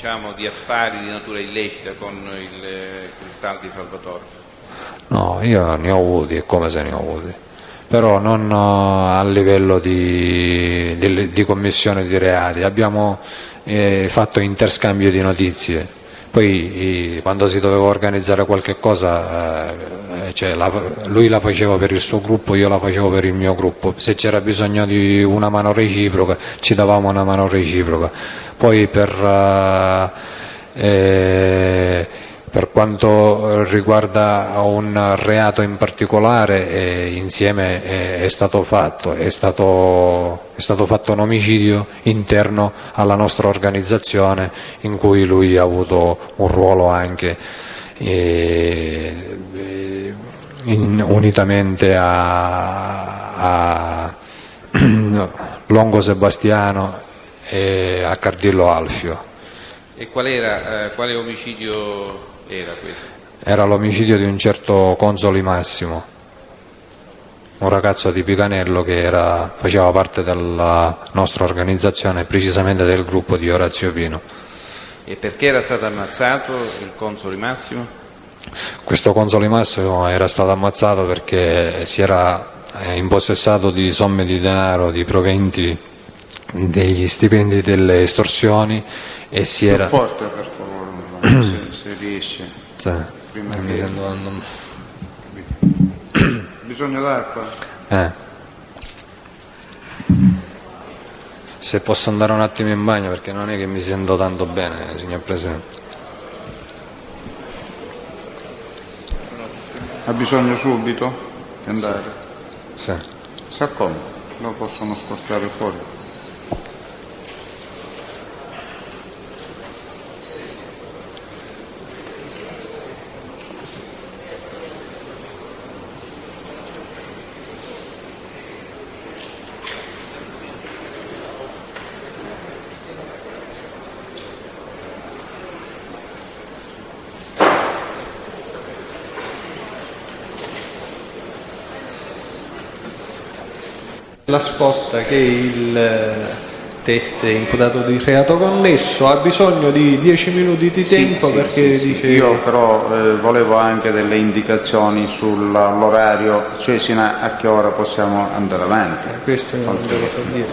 diciamo, di affari di natura illecita con il Cristaldi Salvatore? No, io ne ho avuti, e come se ne ho avuti, però non a livello di commissione di reati. Abbiamo fatto interscambio di notizie, poi quando si doveva organizzare qualche cosa, lui la faceva per il suo gruppo, io la facevo per il mio gruppo. Se c'era bisogno di una mano reciproca ci davamo una mano reciproca. Poi per quanto riguarda un reato in particolare, insieme è stato fatto un omicidio interno alla nostra organizzazione, in cui lui ha avuto un ruolo anche unitamente a Longo Sebastiano e a Cardillo Alfio. E quale omicidio era questo? Era l'omicidio di un certo Consoli Massimo, un ragazzo di Picanello che faceva parte della nostra organizzazione, precisamente del gruppo di Orazio Pino. E perché era stato ammazzato il Consoli Massimo? Questo Consoli Massimo era stato ammazzato perché si era impossessato di somme di denaro, di proventi degli stipendi delle estorsioni, e si era... Più forte, per favore, se riesce. Sì, Prima mi che... sento andando... Bisogno d'acqua? Se posso andare un attimo in bagno, perché non è che mi sento tanto bene, signor Presidente. Ha bisogno subito di andare? Sì. Si accomodi, lo possono spostare fuori. La Spotta, che è il test imputato di reato connesso, ha bisogno di 10 minuti di tempo perché dice... Io però volevo anche delle indicazioni sull'orario, cioè sino a che ora possiamo andare avanti. Questo non devo so dire.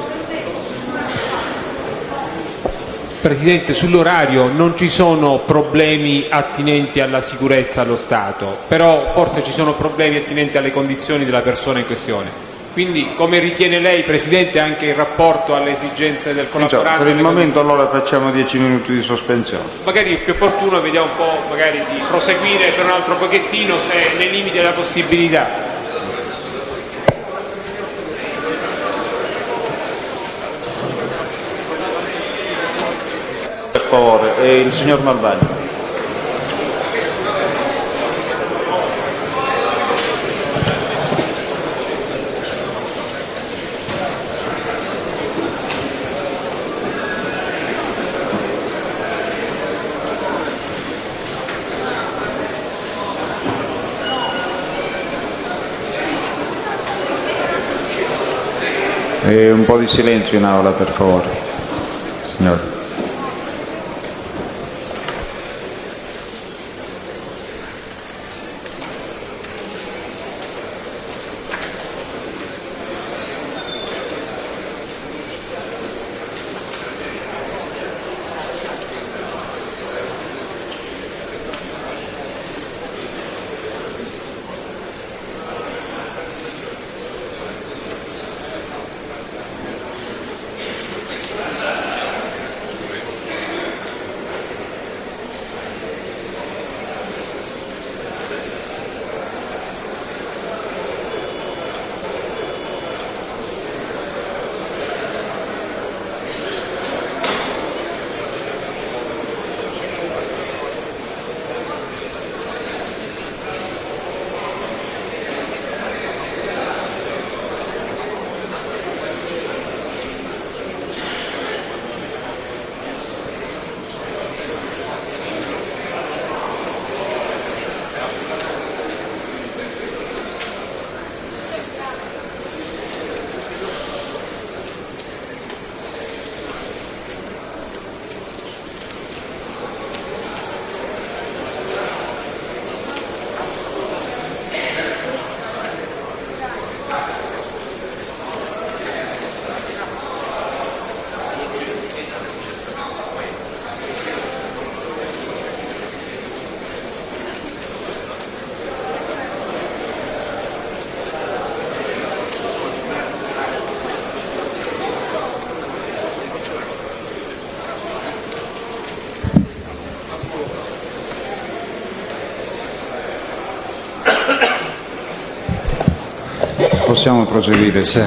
Presidente, sull'orario non ci sono problemi attinenti alla sicurezza allo Stato, però forse ci sono problemi attinenti alle condizioni della persona in questione. Quindi, come ritiene lei, Presidente, anche in rapporto alle esigenze del collaborante? Per il momento allora facciamo 10 minuti di sospensione. Magari è più opportuno, vediamo un po' magari di proseguire per un altro pochettino, se nei limiti della possibilità. Per favore, il signor Malvagno. Un po' di silenzio in aula, per favore, signori. Possiamo proseguire, Sì.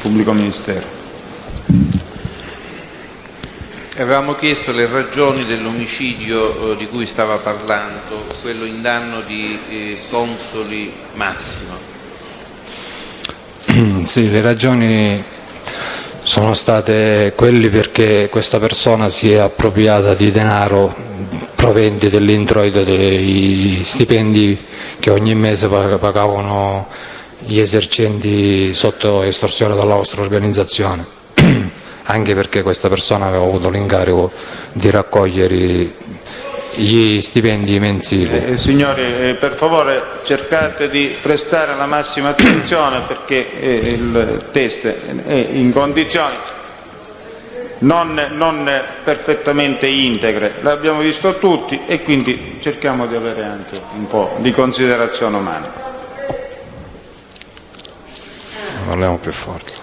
pubblico ministero. Avevamo chiesto le ragioni dell'omicidio di cui stava parlando, quello in danno di Consoli Massimo. Sì, le ragioni sono state quelle perché questa persona si è appropriata di denaro proveniente dell'introito dei stipendi che ogni mese pagavano gli esercenti sotto estorsione dalla vostra organizzazione, anche perché questa persona aveva avuto l'incarico di raccogliere gli stipendi mensili. Signori, per favore cercate di prestare la massima attenzione perché il test è in condizioni non perfettamente integre, l'abbiamo visto tutti e quindi cerchiamo di avere anche un po' di considerazione umana. Parliamo più forte.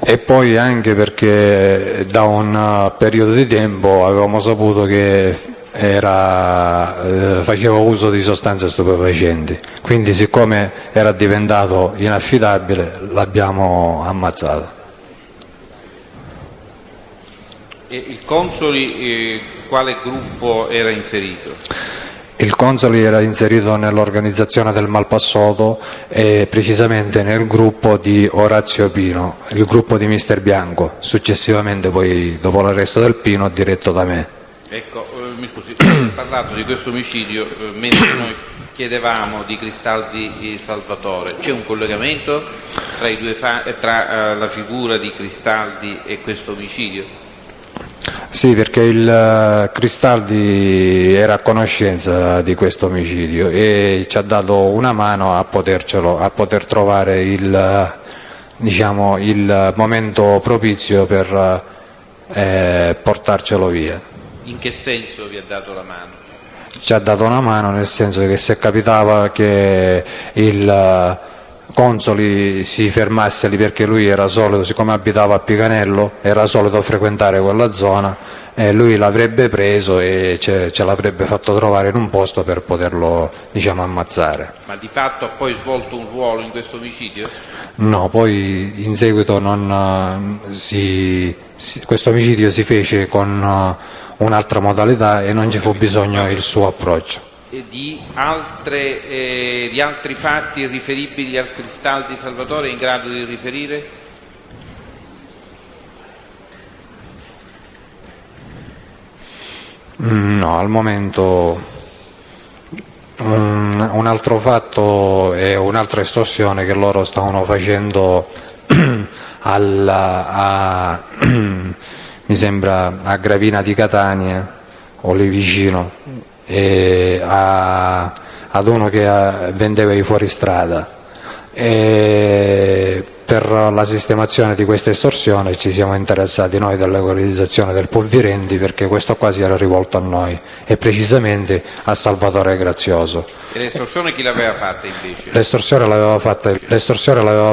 E poi anche perché da un periodo di tempo avevamo saputo che faceva uso di sostanze stupefacenti, quindi siccome era diventato inaffidabile l'abbiamo ammazzato. E il Consoli quale gruppo era inserito? Il Consoli era inserito nell'organizzazione del Malpassoto e precisamente nel gruppo di Orazio Pino, il gruppo di Mister Bianco, successivamente poi dopo l'arresto del Pino diretto da me. Ecco, mi scusi, lei ha parlato di questo omicidio mentre noi chiedevamo di Cristaldi Salvatore. C'è un collegamento tra la figura di Cristaldi e questo omicidio? Sì, perché il Cristaldi era a conoscenza di questo omicidio e ci ha dato una mano a poter trovare il momento propizio per portarcelo via. In che senso vi ha dato la mano? Ci ha dato una mano nel senso che se capitava che il Consoli si fermasse lì perché lui era solito, siccome abitava a Picanello, era solito frequentare quella zona e lui l'avrebbe preso e ce l'avrebbe fatto trovare in un posto per poterlo ammazzare. Ma di fatto ha poi svolto un ruolo in questo omicidio? No, poi in seguito questo omicidio si fece con un'altra modalità e non ci fu bisogno del suo approccio. E di altri fatti riferibili al Cristaldi Salvatore è in grado di riferire? No, al momento un altro fatto è un'altra estorsione che loro stavano facendo mi sembra a Gravina di Catania o lì vicino, ad uno che vendeva i fuoristrada. E per la sistemazione di questa estorsione ci siamo interessati noi dell'organizzazione del Polvirenti perché questo qua si era rivolto a noi e precisamente a Salvatore Grazioso. E l'estorsione chi l'aveva fatta invece? L'estorsione l'aveva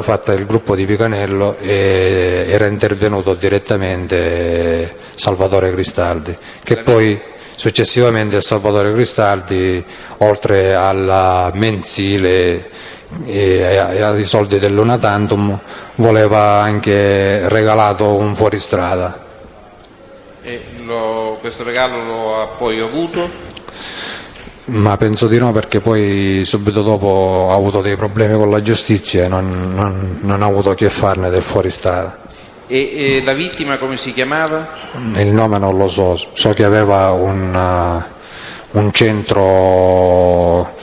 fatta il gruppo di Picanello e era intervenuto direttamente Salvatore Cristaldi, che poi successivamente il Salvatore Cristaldi, oltre alla mensile e ai soldi dell'una tantum, voleva anche regalato un fuoristrada. E questo regalo lo ha poi avuto? Ma penso di no, perché poi subito dopo ha avuto dei problemi con la giustizia e non ha avuto che farne del fuoristrada. E la vittima come si chiamava? Il nome non lo so che aveva un centro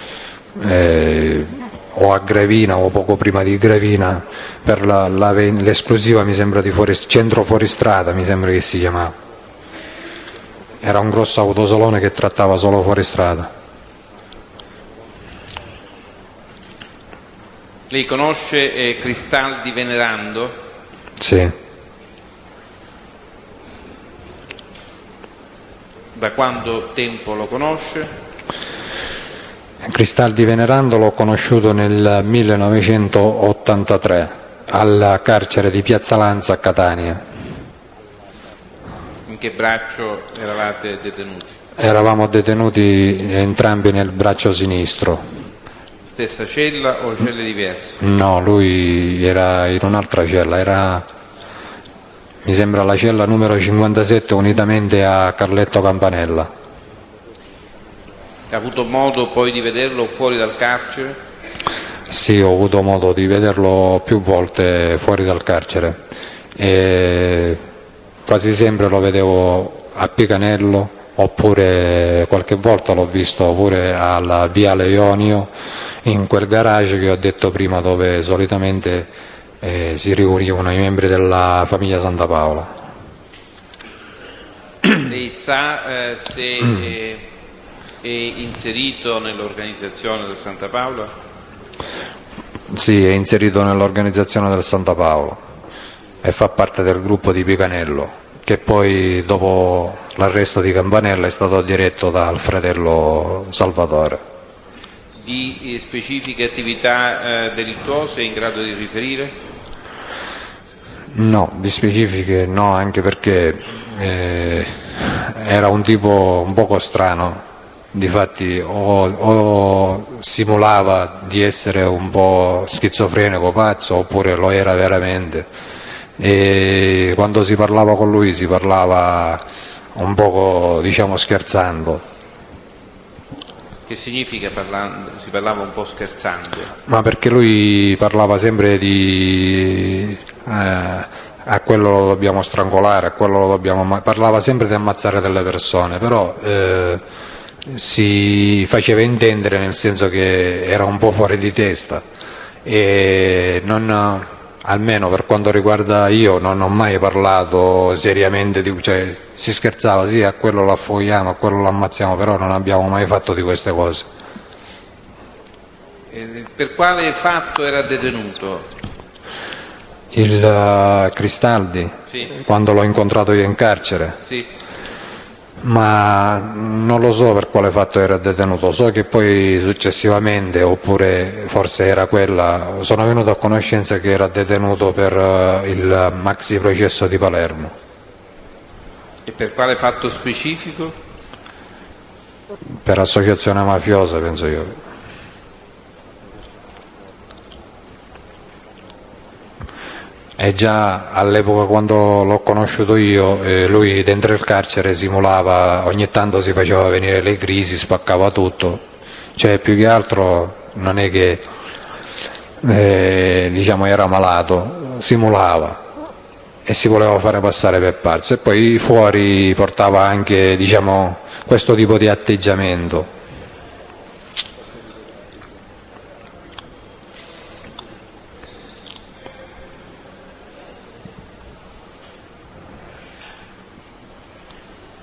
o a Gravina o poco prima di Gravina per l'esclusiva, mi sembra, di centro fuoristrada, mi sembra che si chiamava. Era un grosso autosalone che trattava solo fuoristrada. Lei conosce Cristaldi Venerando? Sì. Da quanto tempo lo conosce? Cristaldi Venerando l'ho conosciuto nel 1983 al carcere di Piazza Lanza a Catania. In che braccio eravate detenuti? Eravamo detenuti entrambi nel braccio sinistro. Stessa cella o celle diverse? No, lui era in un'altra cella, mi sembra la cella numero 57 unitamente a Carletto Campanella. Ha avuto modo poi di vederlo fuori dal carcere? Sì, ho avuto modo di vederlo più volte fuori dal carcere e quasi sempre lo vedevo a Picanello, oppure qualche volta l'ho visto pure alla Viale Ionio, in quel garage che ho detto prima, dove solitamente si riunivano i membri della famiglia Santa Paola. Lei sa se è inserito nell'organizzazione del Santa Paola? Sì, è inserito nell'organizzazione del Santa Paola e fa parte del gruppo di Picanello, che poi dopo l'arresto di Campanella è stato diretto dal fratello Salvatore. Di specifiche attività delittuose è in grado di riferire? No, di specifiche no, anche perché era un tipo un poco strano. Difatti o simulava di essere un po' schizofrenico, pazzo, oppure lo era veramente, e quando si parlava con lui si parlava un poco, diciamo, scherzando. Che significa si parlava un po' scherzando? Ma perché lui parlava sempre di a quello lo dobbiamo strangolare, a quello lo dobbiamo parlava sempre di ammazzare delle persone, però si faceva intendere, nel senso che era un po' fuori di testa e non, almeno per quanto riguarda io, non ho mai parlato seriamente cioè si scherzava, sì, a quello lo affogliamo, a quello lo ammazziamo, però non abbiamo mai fatto di queste cose. Per quale fatto era detenuto? Il Cristaldi, Sì. quando l'ho incontrato io in carcere, Sì. ma non lo so per quale fatto era detenuto, so che poi successivamente, oppure forse era quella, sono venuto a conoscenza che era detenuto per il maxi processo di Palermo. E per quale fatto specifico? Per associazione mafiosa, penso io. E già all'epoca, quando l'ho conosciuto io, lui dentro il carcere simulava, ogni tanto si faceva venire le crisi, spaccava tutto, cioè più che altro non è che diciamo era malato, simulava e si voleva fare passare per pazzo, e poi fuori portava anche, diciamo, questo tipo di atteggiamento.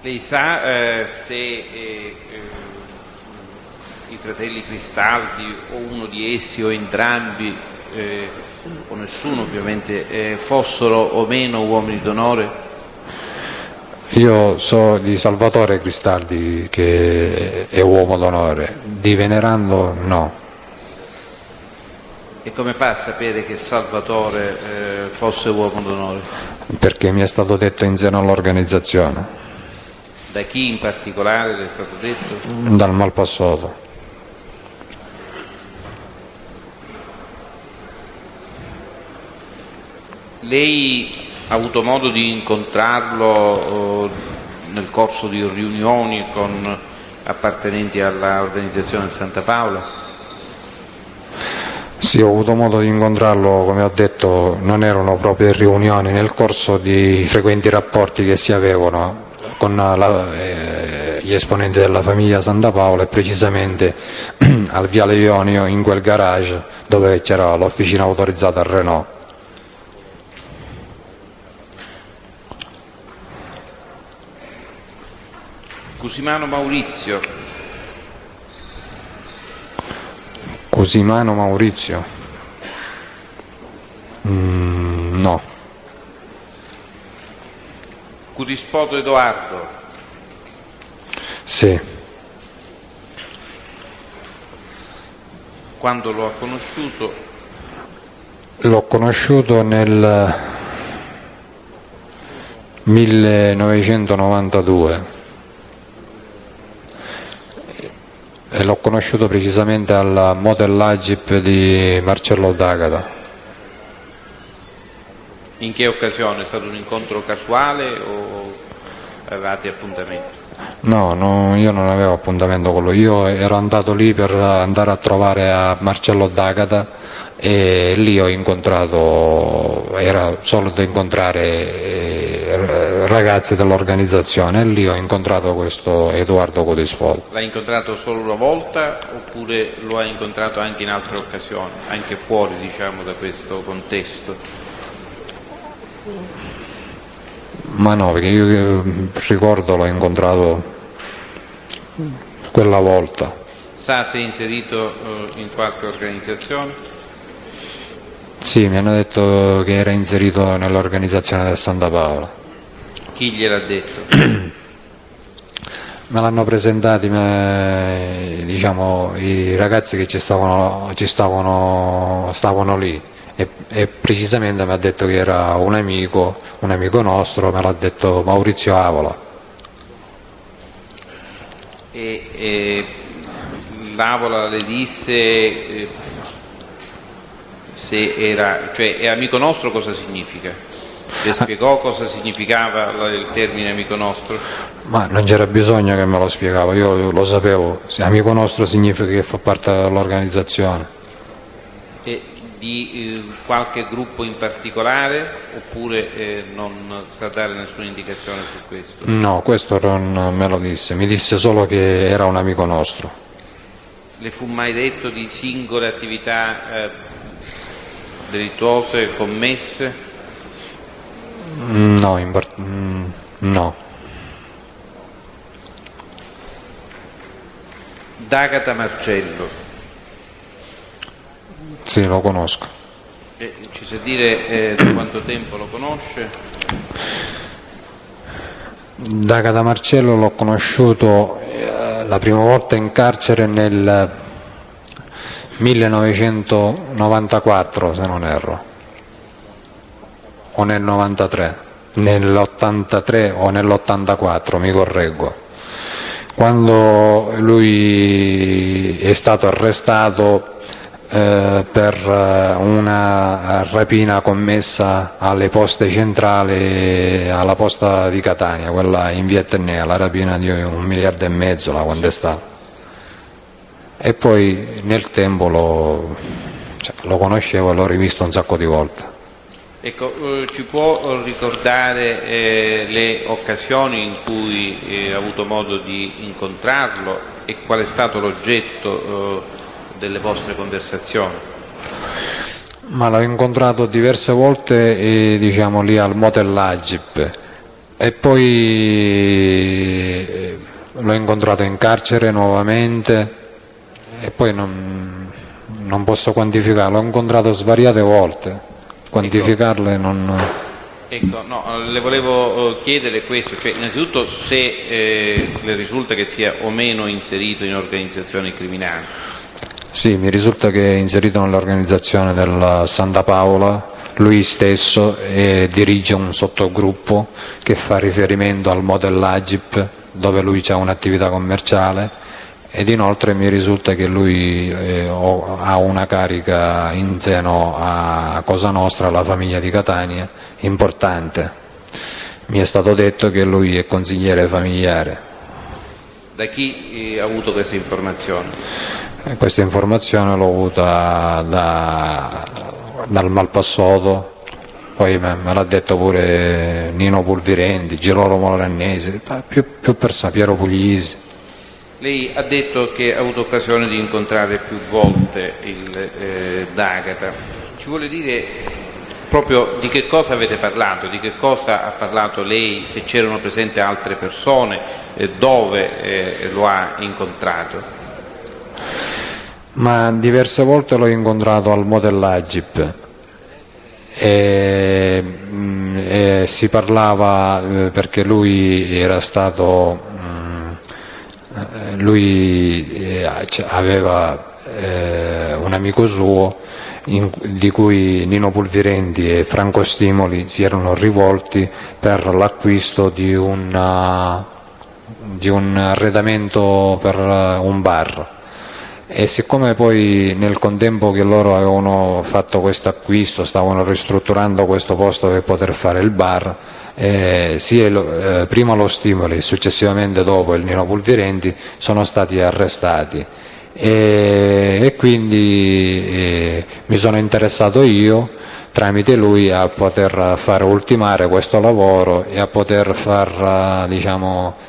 Lei sa se i fratelli Cristaldi, o uno di essi o entrambi, o nessuno ovviamente, fossero o meno uomini d'onore? Io so di Salvatore Cristaldi che è uomo d'onore, di Venerando no. E come fa a sapere che Salvatore fosse uomo d'onore? Perché mi è stato detto in seno all'organizzazione, Da chi in particolare le è stato detto? dal Malpassato. Lei ha avuto modo di incontrarlo nel corso di riunioni con appartenenti all'organizzazione del Santa Paola? Sì, ho avuto modo di incontrarlo, come ho detto, non erano proprio riunioni, nel corso di frequenti rapporti che si avevano con gli esponenti della famiglia Santa Paola, e precisamente al Viale Ionio, in quel garage dove c'era l'officina autorizzata a Renault. Cusimano Maurizio? Cusimano Maurizio? No. Curispoto Edoardo? Sì. Quando lo ha conosciuto? L'ho conosciuto nel 1992. E l'ho conosciuto precisamente al Motel Agip di Marcello D'Agata. In che occasione? È stato un incontro casuale o avevate appuntamento? No, io non avevo appuntamento con lui, io ero andato lì per andare a trovare a Marcello D'Agata e lì ho incontrato, era solito incontrare ragazzi dell'organizzazione, e lì ho incontrato questo Edoardo Codisfoldi. L'ha incontrato solo una volta oppure lo ha incontrato anche in altre occasioni, anche fuori, diciamo, da questo contesto? Ma no, perché io ricordo l'ho incontrato quella volta. Sa se è inserito in qualche organizzazione? Sì, mi hanno detto che era inserito nell'organizzazione del Santa Paola. Chi gliel'ha detto? Me l'hanno presentati diciamo, i ragazzi che stavano lì e precisamente mi ha detto che era un amico nostro, me l'ha detto Maurizio Avola. E l'Avola le disse se era, cioè è amico nostro cosa significa? Le spiegò cosa significava il termine amico nostro? Ma non c'era bisogno che me lo spiegava, io lo sapevo, se amico nostro significa che fa parte dell'organizzazione. E di qualche gruppo in particolare oppure non sa dare nessuna indicazione su questo? No, questo non me lo disse, mi disse solo che era un amico nostro. Le fu mai detto di singole attività delittuose commesse? No, no. D'Agata Marcello, Sì, lo conosco. ci sa dire da quanto tempo lo conosce? D'Agata Marcello l'ho conosciuto la prima volta in carcere nel 1994, se non erro, o nel 93, nell'83 o nell'84, mi correggo. Quando lui è stato arrestato per una rapina commessa alle poste centrali, alla posta di Catania, quella in via Etnea, la rapina di 1,5 miliardi, la quando è stata. E poi nel tempo lo conoscevo e l'ho rivisto un sacco di volte. Ecco, ci può ricordare le occasioni in cui ha avuto modo di incontrarlo e qual è stato l'oggetto delle vostre conversazioni? Ma l'ho incontrato diverse volte diciamo lì al Motel Agip e poi l'ho incontrato in carcere nuovamente e poi non posso quantificarlo, l'ho incontrato svariate volte, quantificarle non... Ecco, no, le volevo chiedere questo, cioè innanzitutto se le risulta che sia o meno inserito in organizzazioni criminali. Sì, mi risulta che è inserito nell'organizzazione del Santa Paola, lui stesso dirige un sottogruppo che fa riferimento al Motel Agip dove lui ha un'attività commerciale ed inoltre mi risulta che lui ha una carica in seno a Cosa Nostra, la famiglia di Catania, importante. Mi è stato detto che lui è consigliere familiare. Da chi ha avuto questa informazione? Questa informazione l'ho avuta dal Malpassoto, poi me l'ha detto pure Nino Pulvirenti, Girolamo Lorannese, più persone, Piero Puglisi. Lei ha detto che ha avuto occasione di incontrare più volte il D'Agata. Ci vuole dire proprio di che cosa avete parlato, di che cosa ha parlato lei, se c'erano presenti altre persone, dove lo ha incontrato? Ma diverse volte l'ho incontrato al Motel Agip e si parlava perché lui era stato aveva un amico suo di cui Nino Pulvirenti e Franco Stimoli si erano rivolti per l'acquisto di un arredamento per un bar E siccome poi nel contempo che loro avevano fatto questo acquisto, stavano ristrutturando questo posto per poter fare il bar, prima lo Stimoli e successivamente dopo il Nino Pulvirenti sono stati arrestati, e quindi mi sono interessato io tramite lui a poter fare ultimare questo lavoro e a poter far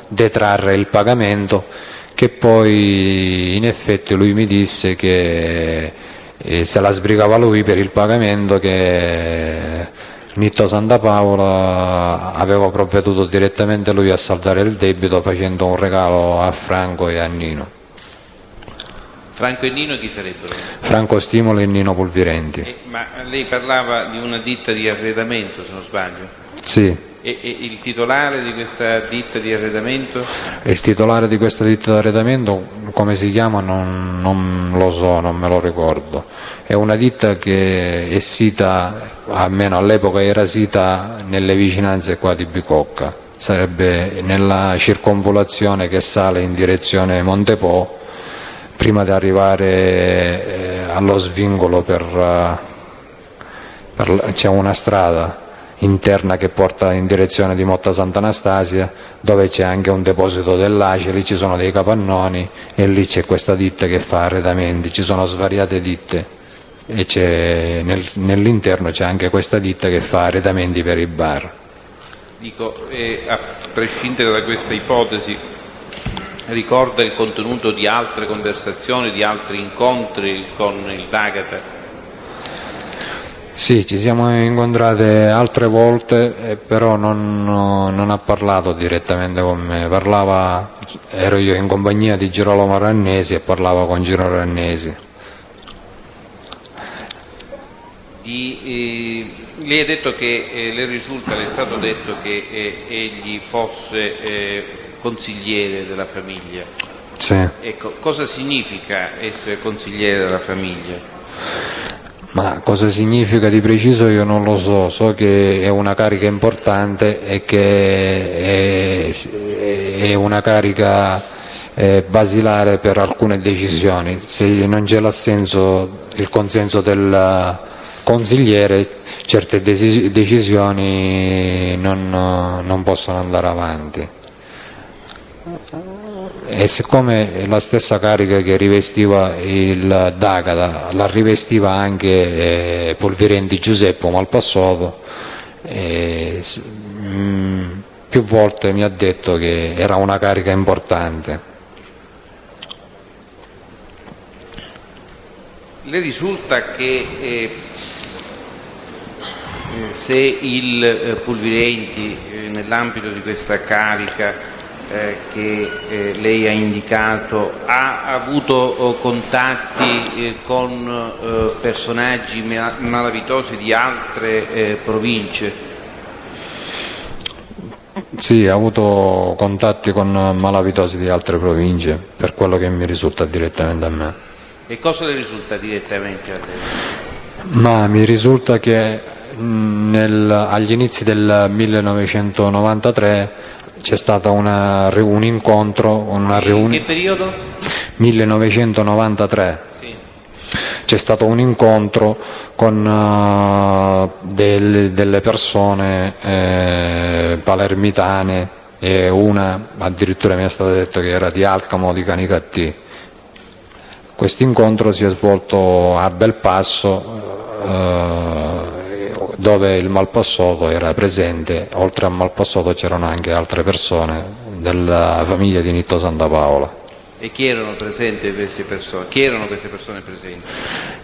detrarre il pagamento, che poi in effetti lui mi disse che se la sbrigava lui per il pagamento, che Nitto Santapaola aveva provveduto direttamente lui a saldare il debito facendo un regalo a Franco e a Nino. Franco e Nino chi sarebbero? Franco Stimoli e Nino Pulvirenti. Ma lei parlava di una ditta di arredamento, se non sbaglio? Sì. E il titolare di questa ditta di arredamento? Il titolare di questa ditta di arredamento, come si chiama, non lo so, non me lo ricordo. È una ditta che è sita, almeno all'epoca era sita nelle vicinanze qua di Bicocca, sarebbe nella circonvolazione che sale in direzione Montepo, prima di arrivare allo svincolo c'è una strada interna che porta in direzione di Motta Sant'Anastasia, dove c'è anche un deposito dell'ACI, lì ci sono dei capannoni e lì c'è questa ditta che fa arredamenti, ci sono svariate ditte e nell'interno c'è anche questa ditta che fa arredamenti per i bar. Dico, a prescindere da questa ipotesi, ricorda il contenuto di altre conversazioni, di altri incontri con il D'Agata? Sì, ci siamo incontrati altre volte, però non ha parlato direttamente con me, ero io in compagnia di Girolamo Rannesi e parlava con Giro Rannesi. Lei ha detto che le è stato detto che egli fosse consigliere della famiglia. Sì. Ecco, cosa significa essere consigliere della famiglia? Ma cosa significa di preciso io non lo so, so che è una carica importante e che è una carica basilare per alcune decisioni. Se non c'è il consenso del consigliere, certe decisioni non possono andare avanti. E siccome la stessa carica che rivestiva il D'Agata la rivestiva anche Pulvirenti Giuseppe Malpassoto, più volte mi ha detto che era una carica importante. Le risulta che se il Pulvirenti nell'ambito di questa carica che lei ha indicato ha avuto contatti con personaggi malavitosi di altre province? Sì, ha avuto contatti con malavitosi di altre province, per quello che mi risulta direttamente a me. E cosa le risulta direttamente a lei? Ma mi risulta che agli inizi del 1993 c'è stato un incontro, una riunione. In che periodo? 1993. Sì. C'è stato un incontro con delle persone palermitane, e una addirittura mi è stato detto che era di Alcamo o di Canicattì. Questo incontro si è svolto a Belpasso, dove il Malpassoto era presente. Oltre a Malpassoto c'erano anche altre persone della famiglia di Nitto Santapaola. E chi erano presenti queste persone? Chi erano queste persone presenti?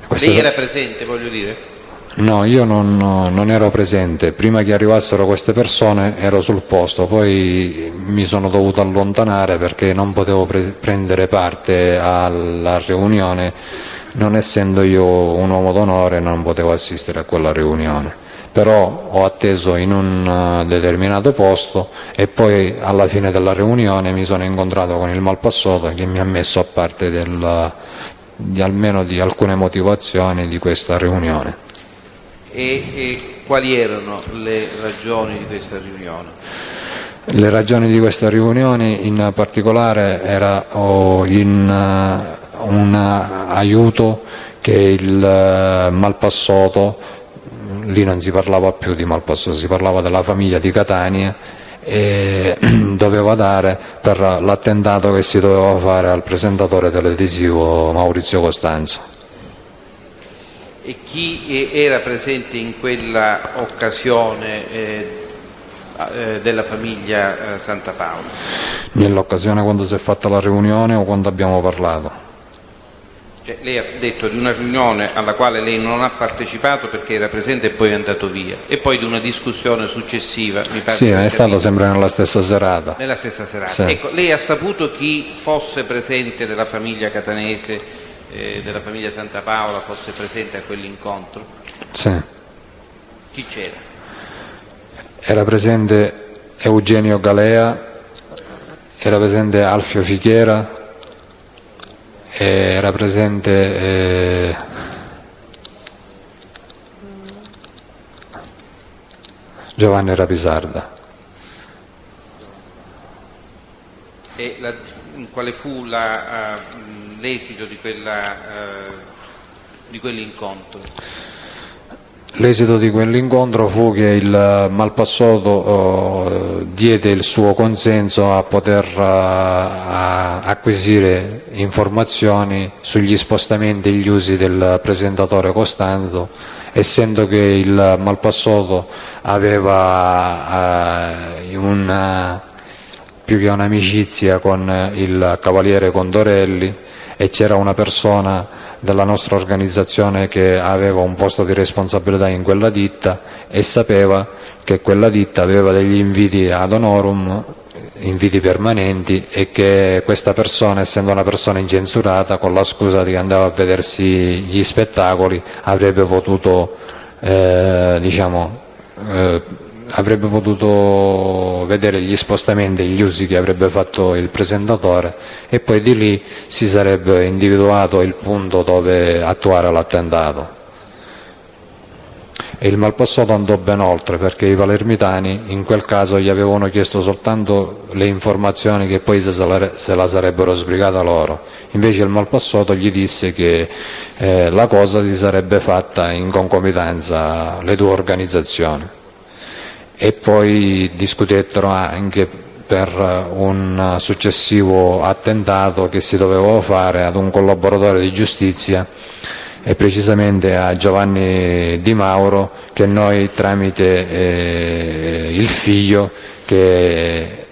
Lei era presente, voglio dire? No, io non ero presente. Prima che arrivassero queste persone ero sul posto, poi mi sono dovuto allontanare perché non potevo prendere parte alla riunione, non essendo io un uomo d'onore non potevo assistere a quella riunione. Però ho atteso in un determinato posto e poi alla fine della riunione mi sono incontrato con il Malpassoto, che mi ha messo a parte almeno di alcune motivazioni di questa riunione. E quali erano le ragioni di questa riunione? Le ragioni di questa riunione in particolare un aiuto che il Malpassoto, lì non si parlava più di Malpassoto, si parlava della famiglia di Catania, e doveva dare per l'attentato che si doveva fare al presentatore televisivo Maurizio Costanzo. E chi era presente in quella occasione della famiglia Santa Paola? Nell'occasione quando si è fatta la riunione o quando abbiamo parlato? Cioè, lei ha detto di una riunione alla quale lei non ha partecipato perché era presente e poi è andato via, e poi di una discussione successiva, mi pare. Sì, è stato sempre nella stessa serata. Nella stessa serata. Sì. Ecco, lei ha saputo chi fosse presente della famiglia catanese, della famiglia Santa Paola, fosse presente a quell'incontro? Sì. Chi c'era? Era presente Eugenio Galea, era presente Alfio Fichiera, era presente Giovanni Rapisarda. E quale fu l'esito di quell'incontro? L'esito di quell'incontro fu che il Malpassoto diede il suo consenso a poter acquisire informazioni sugli spostamenti e gli usi del presentatore Costanzo, essendo che il Malpassoto aveva più che un'amicizia con il cavaliere Condorelli, e c'era una persona della nostra organizzazione che aveva un posto di responsabilità in quella ditta e sapeva che quella ditta aveva degli inviti ad honorum, inviti permanenti, e che questa persona, essendo una persona incensurata, con la scusa di che andava a vedersi gli spettacoli, avrebbe potuto avrebbe potuto vedere gli spostamenti e gli usi che avrebbe fatto il presentatore, e poi di lì si sarebbe individuato il punto dove attuare l'attentato. E il Malpassoto andò ben oltre, perché i palermitani in quel caso gli avevano chiesto soltanto le informazioni che poi se la sarebbero sbrigata loro. Invece il Malpassoto gli disse che la cosa si sarebbe fatta in concomitanza le due organizzazioni. E poi discutettero anche per un successivo attentato che si doveva fare ad un collaboratore di giustizia, e precisamente a Giovanni Di Mauro, che noi tramite il figlio, che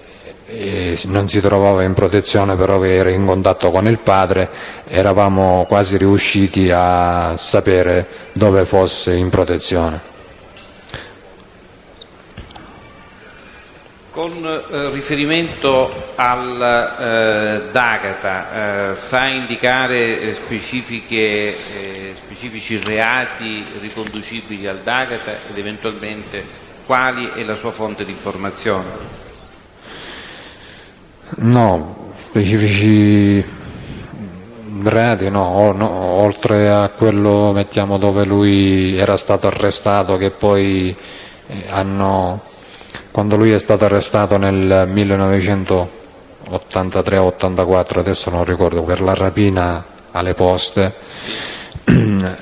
non si trovava in protezione però che era in contatto con il padre, eravamo quasi riusciti a sapere dove fosse in protezione. Con riferimento al D'Agata, sa indicare specifici reati riconducibili al D'Agata ed eventualmente quali è la sua fonte di informazione? No, specifici reati no, oltre a quello, mettiamo, dove lui era stato arrestato, che poi quando lui è stato arrestato nel 1983-84, adesso non ricordo, per la rapina alle poste,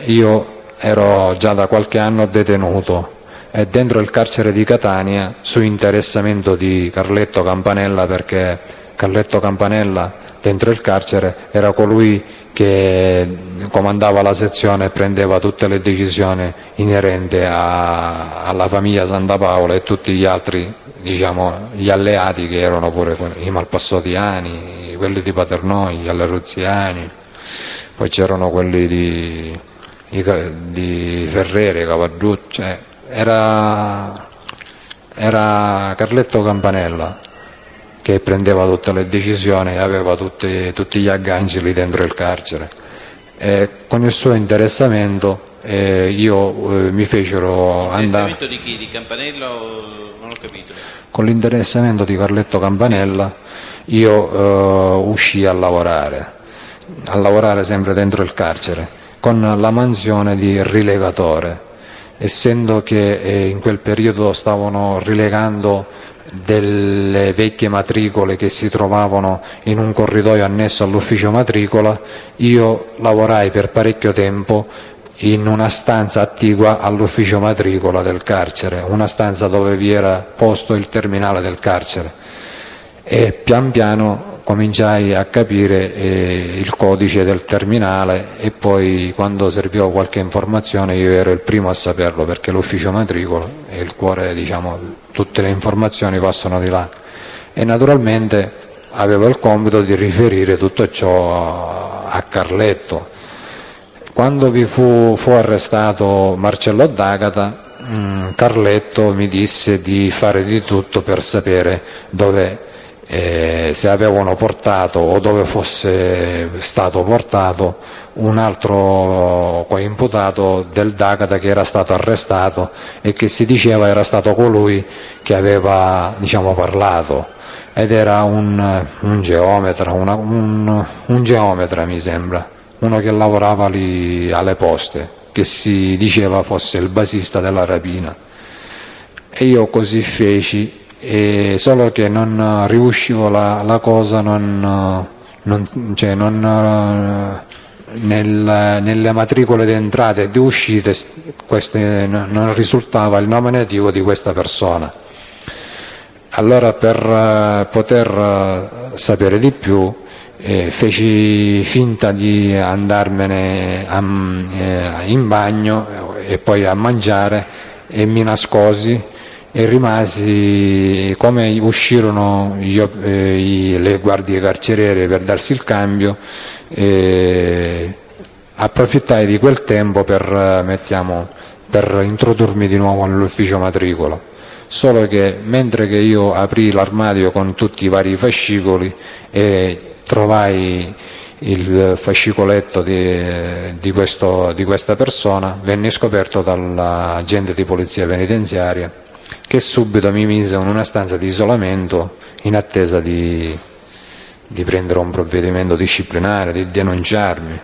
io ero già da qualche anno detenuto, e dentro il carcere di Catania, su interessamento di Carletto Campanella, perché Carletto Campanella dentro il carcere era colui che comandava la sezione e prendeva tutte le decisioni inerenti alla famiglia Santa Paola e tutti gli altri, diciamo, gli alleati, che erano pure i malpassotiani, quelli di Paternò, gli alleruzziani, poi c'erano quelli di Ferrere, Cavaggiucci, era Carletto Campanella che prendeva tutte le decisioni e aveva tutti gli agganci lì dentro il carcere. E con il suo interessamento mi fecero andare. Interessamento di chi? Di Campanella o non ho capito? Con l'interessamento di Carletto Campanella io uscii a lavorare sempre dentro il carcere, con la mansione di rilegatore, essendo che in quel periodo stavano rilegando delle vecchie matricole che si trovavano in un corridoio annesso all'ufficio matricola. Io lavorai per parecchio tempo in una stanza attigua all'ufficio matricola del carcere, una stanza dove vi era posto il terminale del carcere, e pian piano cominciai a capire il codice del terminale, e poi quando serviva qualche informazione io ero il primo a saperlo, perché l'ufficio matricola è il cuore, diciamo, tutte le informazioni passano di là, e naturalmente avevo il compito di riferire tutto ciò a Carletto. Quando fu arrestato Marcello D'Agata, Carletto mi disse di fare di tutto per sapere dove, se avevano portato o dove fosse stato portato un altro coimputato del D'Agata che era stato arrestato e che si diceva era stato colui che aveva, diciamo, parlato, ed era un geometra, un geometra mi sembra, uno che lavorava lì alle poste, che si diceva fosse il basista della rapina. E io così feci, solo che non riuscivo la cosa, nelle matricole di entrate e di uscite non risultava il nominativo di questa persona. Allora, per poter sapere di più, feci finta di andarmene in bagno e poi a mangiare, e mi nascosi e rimasi. Come uscirono le guardie carceriere per darsi il cambio, approfittai di quel tempo per introdurmi di nuovo nell'ufficio matricola. Solo che mentre che io aprì l'armadio con tutti i vari fascicoli e trovai il fascicoletto di questa persona, venne scoperto dall'agente di polizia penitenziaria, che subito mi mise in una stanza di isolamento in attesa di prendere un provvedimento disciplinare, di denunciarmi.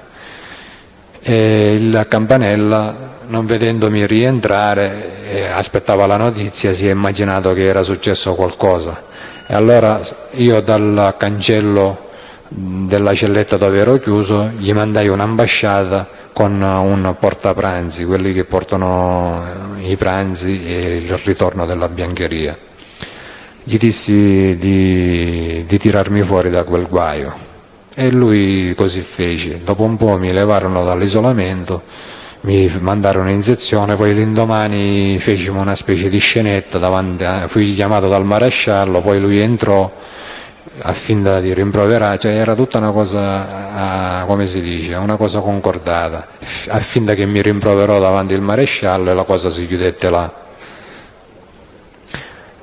E il Campanella, non vedendomi rientrare, aspettava la notizia, si è immaginato che era successo qualcosa, e allora io dal cancello della celletta dove ero chiuso gli mandai un'ambasciata con un portapranzi, quelli che portano i pranzi e il ritorno della biancheria. Gli dissi di tirarmi fuori da quel guaio, e lui così fece. Dopo un po' mi levarono dall'isolamento, mi mandarono in sezione, poi l'indomani fecimo una specie di scenetta fui chiamato dal maresciallo, poi lui entrò a finta di rimproverare, cioè era tutta una cosa, come si dice, una cosa concordata, a finta che mi rimproverò davanti al maresciallo, e la cosa si chiudette là.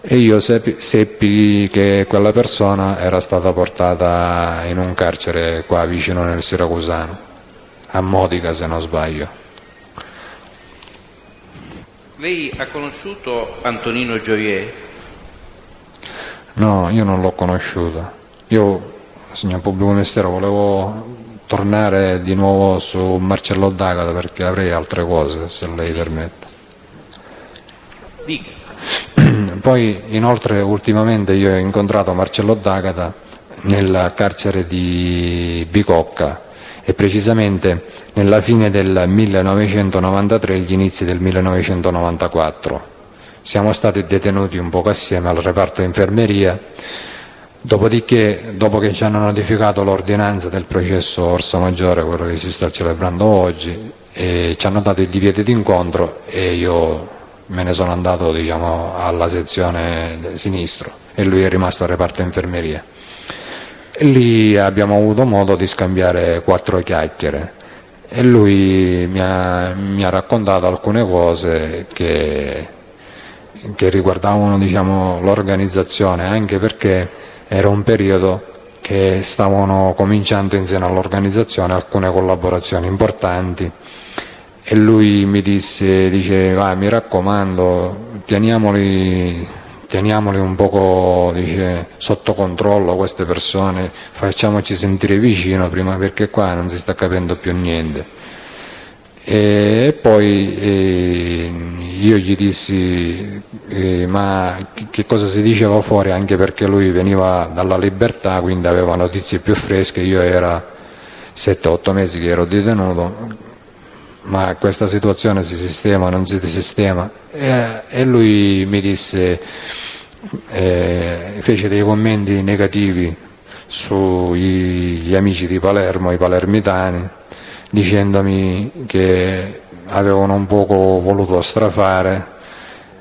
E io seppi che quella persona era stata portata in un carcere qua vicino nel Siracusano, a Modica se non sbaglio. Lei ha conosciuto Antonino Gioiè? No, io non l'ho conosciuto. Io, signor Pubblico Ministero, volevo tornare di nuovo su Marcello D'Agata, perché avrei altre cose, se lei permette. Dica. Poi inoltre ultimamente io ho incontrato Marcello D'Agata nel carcere di Bicocca, e precisamente nella fine del 1993 e gli inizi del 1994. Siamo stati detenuti un poco assieme al reparto infermeria, dopodiché, dopo che ci hanno notificato l'ordinanza del processo Orsa Maggiore, quello che si sta celebrando oggi, e ci hanno dato il divieto d'incontro, e io me ne sono andato, diciamo, alla sezione sinistro, e lui è rimasto al reparto infermeria. E lì abbiamo avuto modo di scambiare 4 chiacchiere, e lui mi ha raccontato alcune cose che riguardavano, diciamo, l'organizzazione, anche perché era un periodo che stavano cominciando insieme all'organizzazione alcune collaborazioni importanti. E lui mi dice, mi raccomando, teniamoli un poco, dice, sotto controllo queste persone, facciamoci sentire vicino prima, perché qua non si sta capendo più niente. E poi io gli dissi ma che cosa si diceva fuori, anche perché lui veniva dalla Libertà, quindi aveva notizie più fresche. Io era 7-8 mesi che ero detenuto, ma questa situazione si sistema, non si sistema? E lui mi disse, fece dei commenti negativi sugli amici di Palermo, i palermitani, dicendomi che avevano un poco voluto strafare,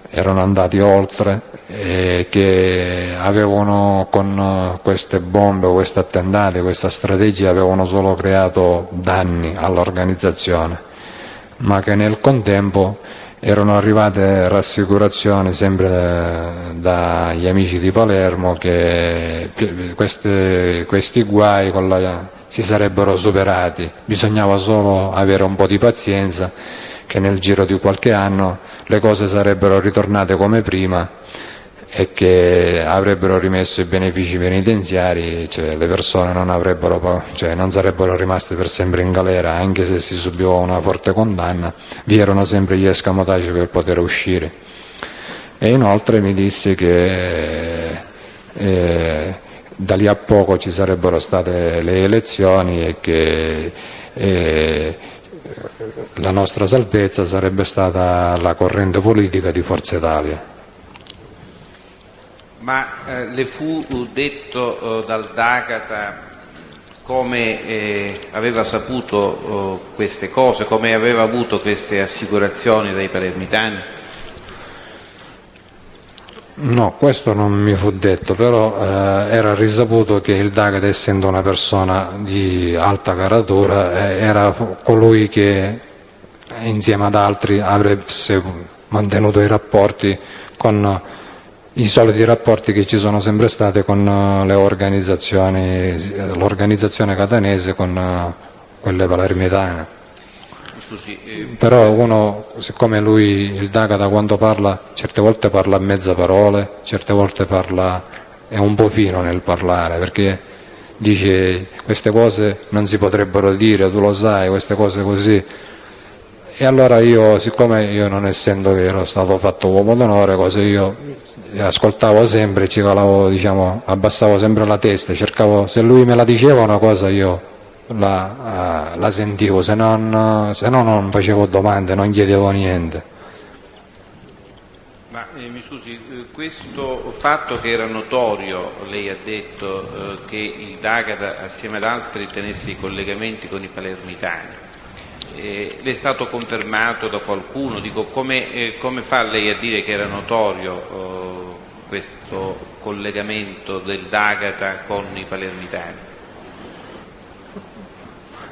erano andati oltre e che avevano, con queste bombe, questi attentati, questa strategia, avevano solo creato danni all'organizzazione, ma che nel contempo erano arrivate rassicurazioni sempre dagli amici di Palermo che questi guai si sarebbero superati, bisognava solo avere un po' di pazienza, che nel giro di qualche anno le cose sarebbero ritornate come prima e che avrebbero rimesso i benefici penitenziari, cioè le persone non sarebbero rimaste per sempre in galera, anche se si subiva una forte condanna, vi erano sempre gli escamotage per poter uscire. E inoltre mi disse che da lì a poco ci sarebbero state le elezioni e che la nostra salvezza sarebbe stata la corrente politica di Forza Italia. Ma le fu detto dal D'Agata come aveva saputo queste cose, come aveva avuto queste assicurazioni dai palermitani? No, questo non mi fu detto, però era risaputo che il D'Agata, essendo una persona di alta caratura, era colui che insieme ad altri avrebbe mantenuto i rapporti, con i soliti rapporti che ci sono sempre stati con le organizzazioni, l'organizzazione catanese con quelle palermitane. Scusi, Però uno, siccome lui, il D'Agata, quando parla, certe volte parla a mezza parole, certe volte è un po' fino nel parlare, perché dice queste cose non si potrebbero dire, tu lo sai, queste cose così. E allora io, siccome io, non essendo che ero stato fatto uomo d'onore, io ascoltavo sempre, ci calavo, abbassavo sempre la testa, cercavo, se lui me la diceva una cosa io la sentivo, se no non facevo domande, non chiedevo niente. ma mi scusi, questo fatto che era notorio, lei ha detto che il D'Agata assieme ad altri tenesse i collegamenti con i palermitani, le è stato confermato da qualcuno? Dico, come fa lei a dire che era notorio questo collegamento del D'Agata con i palermitani?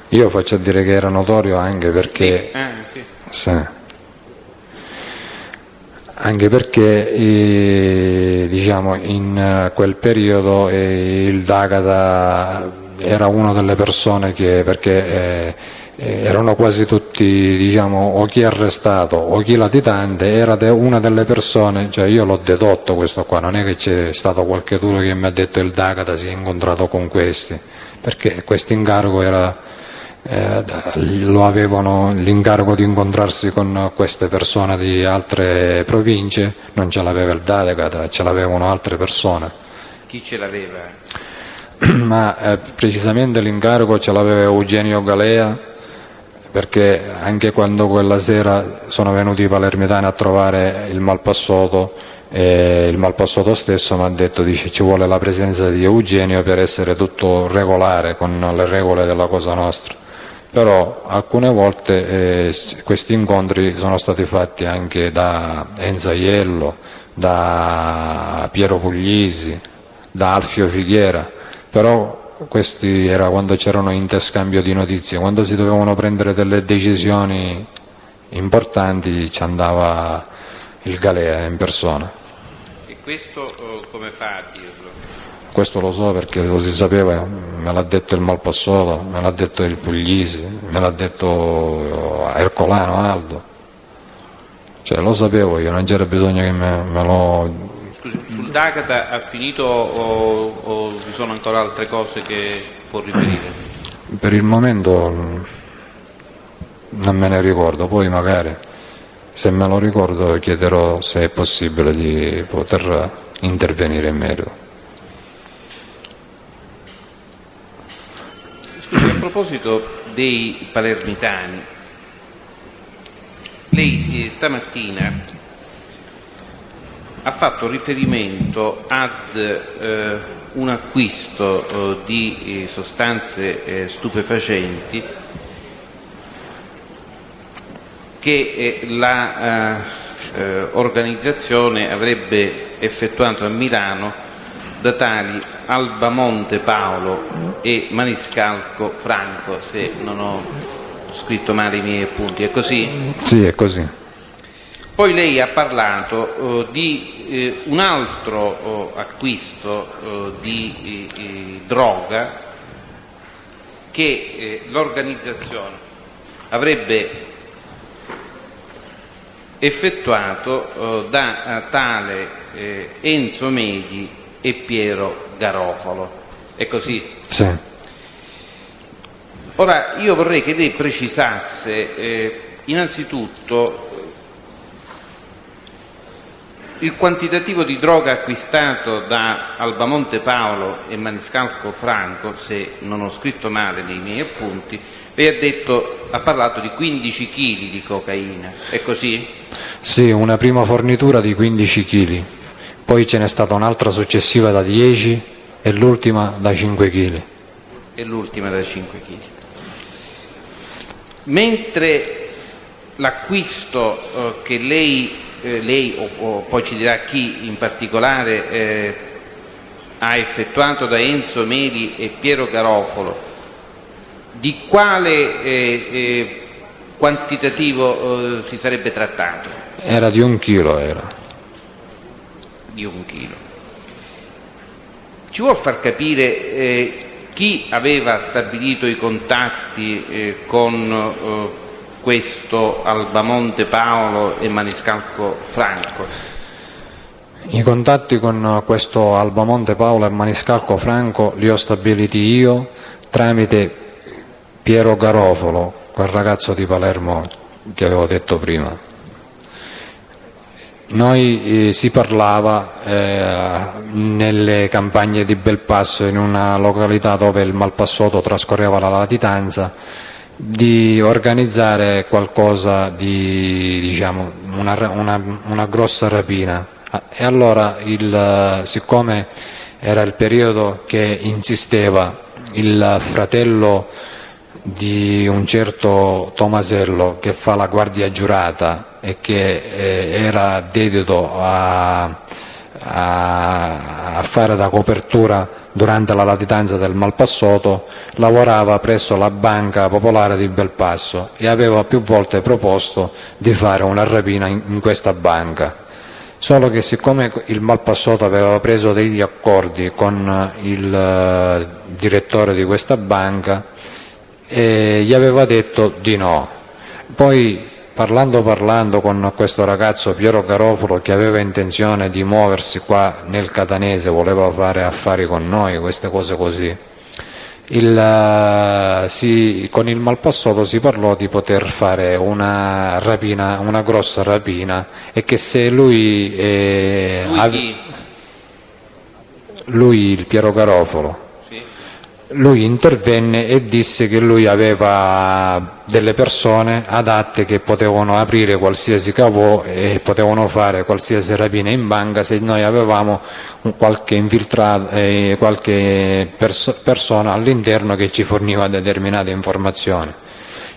Io faccio a dire che era notorio anche perché, sì. sì, anche perché in quel periodo il D'Agata era una delle persone perché erano quasi tutti, o chi arrestato o chi latitante era una delle persone, cioè io l'ho dedotto questo qua, non è che c'è stato qualcuno che mi ha detto il D'Agata si è incontrato con questi, perché questo incarico lo avevano, l'incarico di incontrarsi con queste persone di altre province, non ce l'aveva il D'Agata, ce l'avevano altre persone. Chi ce l'aveva? Ma precisamente l'incarico ce l'aveva Eugenio Galea, perché anche quando quella sera sono venuti i palermitani a trovare il Malpassoto, il Malpassoto stesso mi ha detto, ci vuole la presenza di Eugenio per essere tutto regolare con le regole della Cosa Nostra. Però alcune volte questi incontri sono stati fatti anche da Enzo Aiello, da Piero Puglisi, da Alfio Fighiera, però questi era quando c'erano interscambio di notizie, quando si dovevano prendere delle decisioni importanti ci andava il Galea in persona. E questo come fa a dirlo? Questo lo so perché lo si sapeva, me l'ha detto il Malpassoto, me l'ha detto il Puglisi, me l'ha detto Ercolano Aldo, cioè lo sapevo io, non c'era bisogno che me lo... Scusi, sul D'Agata ha finito o vi sono ancora altre cose che può riferire? Per il momento non me ne ricordo, poi magari se me lo ricordo chiederò se è possibile di poter intervenire in merito. Scusi, a proposito dei palermitani, lei stamattina ha fatto riferimento ad un acquisto di sostanze stupefacenti che l'organizzazione avrebbe effettuato a Milano da tali Albamonte Paolo e Maniscalco Franco, se non ho scritto male i miei appunti. È così? Sì, è così. Poi lei ha parlato di un altro acquisto di droga che l'organizzazione avrebbe effettuato da tale Enzo Medi e Piero Garofalo. È così? Sì. Ora io vorrei che lei precisasse innanzitutto il quantitativo di droga acquistato da Albamonte Paolo e Maniscalco Franco, se non ho scritto male nei miei appunti. Lei ha parlato di 15 kg di cocaina, è così? Sì, una prima fornitura di 15 kg, poi ce n'è stata un'altra successiva da 10 e l'ultima da 5 kg. E l'ultima da 5 kg. Mentre l'acquisto che lei o poi ci dirà chi in particolare ha effettuato da Enzo Meli e Piero Garofalo, di quale quantitativo si sarebbe trattato? Era di 1 chilo, era. Di 1 chilo. Ci vuol far capire chi aveva stabilito i contatti con questo Albamonte Paolo e Maniscalco Franco? I contatti con questo Albamonte Paolo e Maniscalco Franco li ho stabiliti io tramite Piero Garofalo, quel ragazzo di Palermo che avevo detto prima. Noi si parlava nelle campagne di Belpasso, in una località dove il Malpassoto trascorreva la latitanza, di organizzare qualcosa di, diciamo, una grossa rapina. E allora, siccome era il periodo che insisteva il fratello di un certo Tomasello che fa la guardia giurata e che era dedito a fare da copertura durante la latitanza del Malpassoto, lavorava presso la Banca Popolare di Belpasso e aveva più volte proposto di fare una rapina in questa banca. Solo che siccome il Malpassoto aveva preso degli accordi con il direttore di questa banca, gli aveva detto di no. Poi parlando con questo ragazzo Piero Garofalo, che aveva intenzione di muoversi qua nel Catanese, voleva fare affari con noi, queste cose così, con il Malpassoto si parlò di poter fare una rapina, una grossa rapina, e che se lui il Piero Garofalo, lui intervenne e disse che lui aveva delle persone adatte che potevano aprire qualsiasi cavò e potevano fare qualsiasi rapina in banca se noi avevamo qualche infiltrato, qualche persona all'interno che ci forniva determinate informazioni.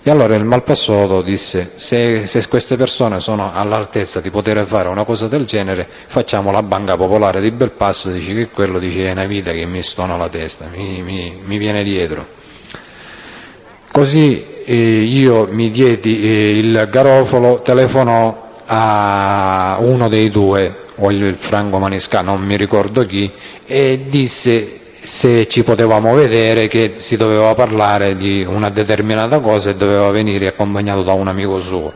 E allora il Malpassoto disse: se queste persone sono all'altezza di poter fare una cosa del genere, facciamo la Banca Popolare di Belpasso. Dice che quello è una vita che mi stona la testa, mi viene dietro. Così io mi diedi, il Garofalo telefonò a uno dei due, o il Franco Maniscalco, non mi ricordo chi, e disse se ci potevamo vedere, che si doveva parlare di una determinata cosa e doveva venire accompagnato da un amico suo.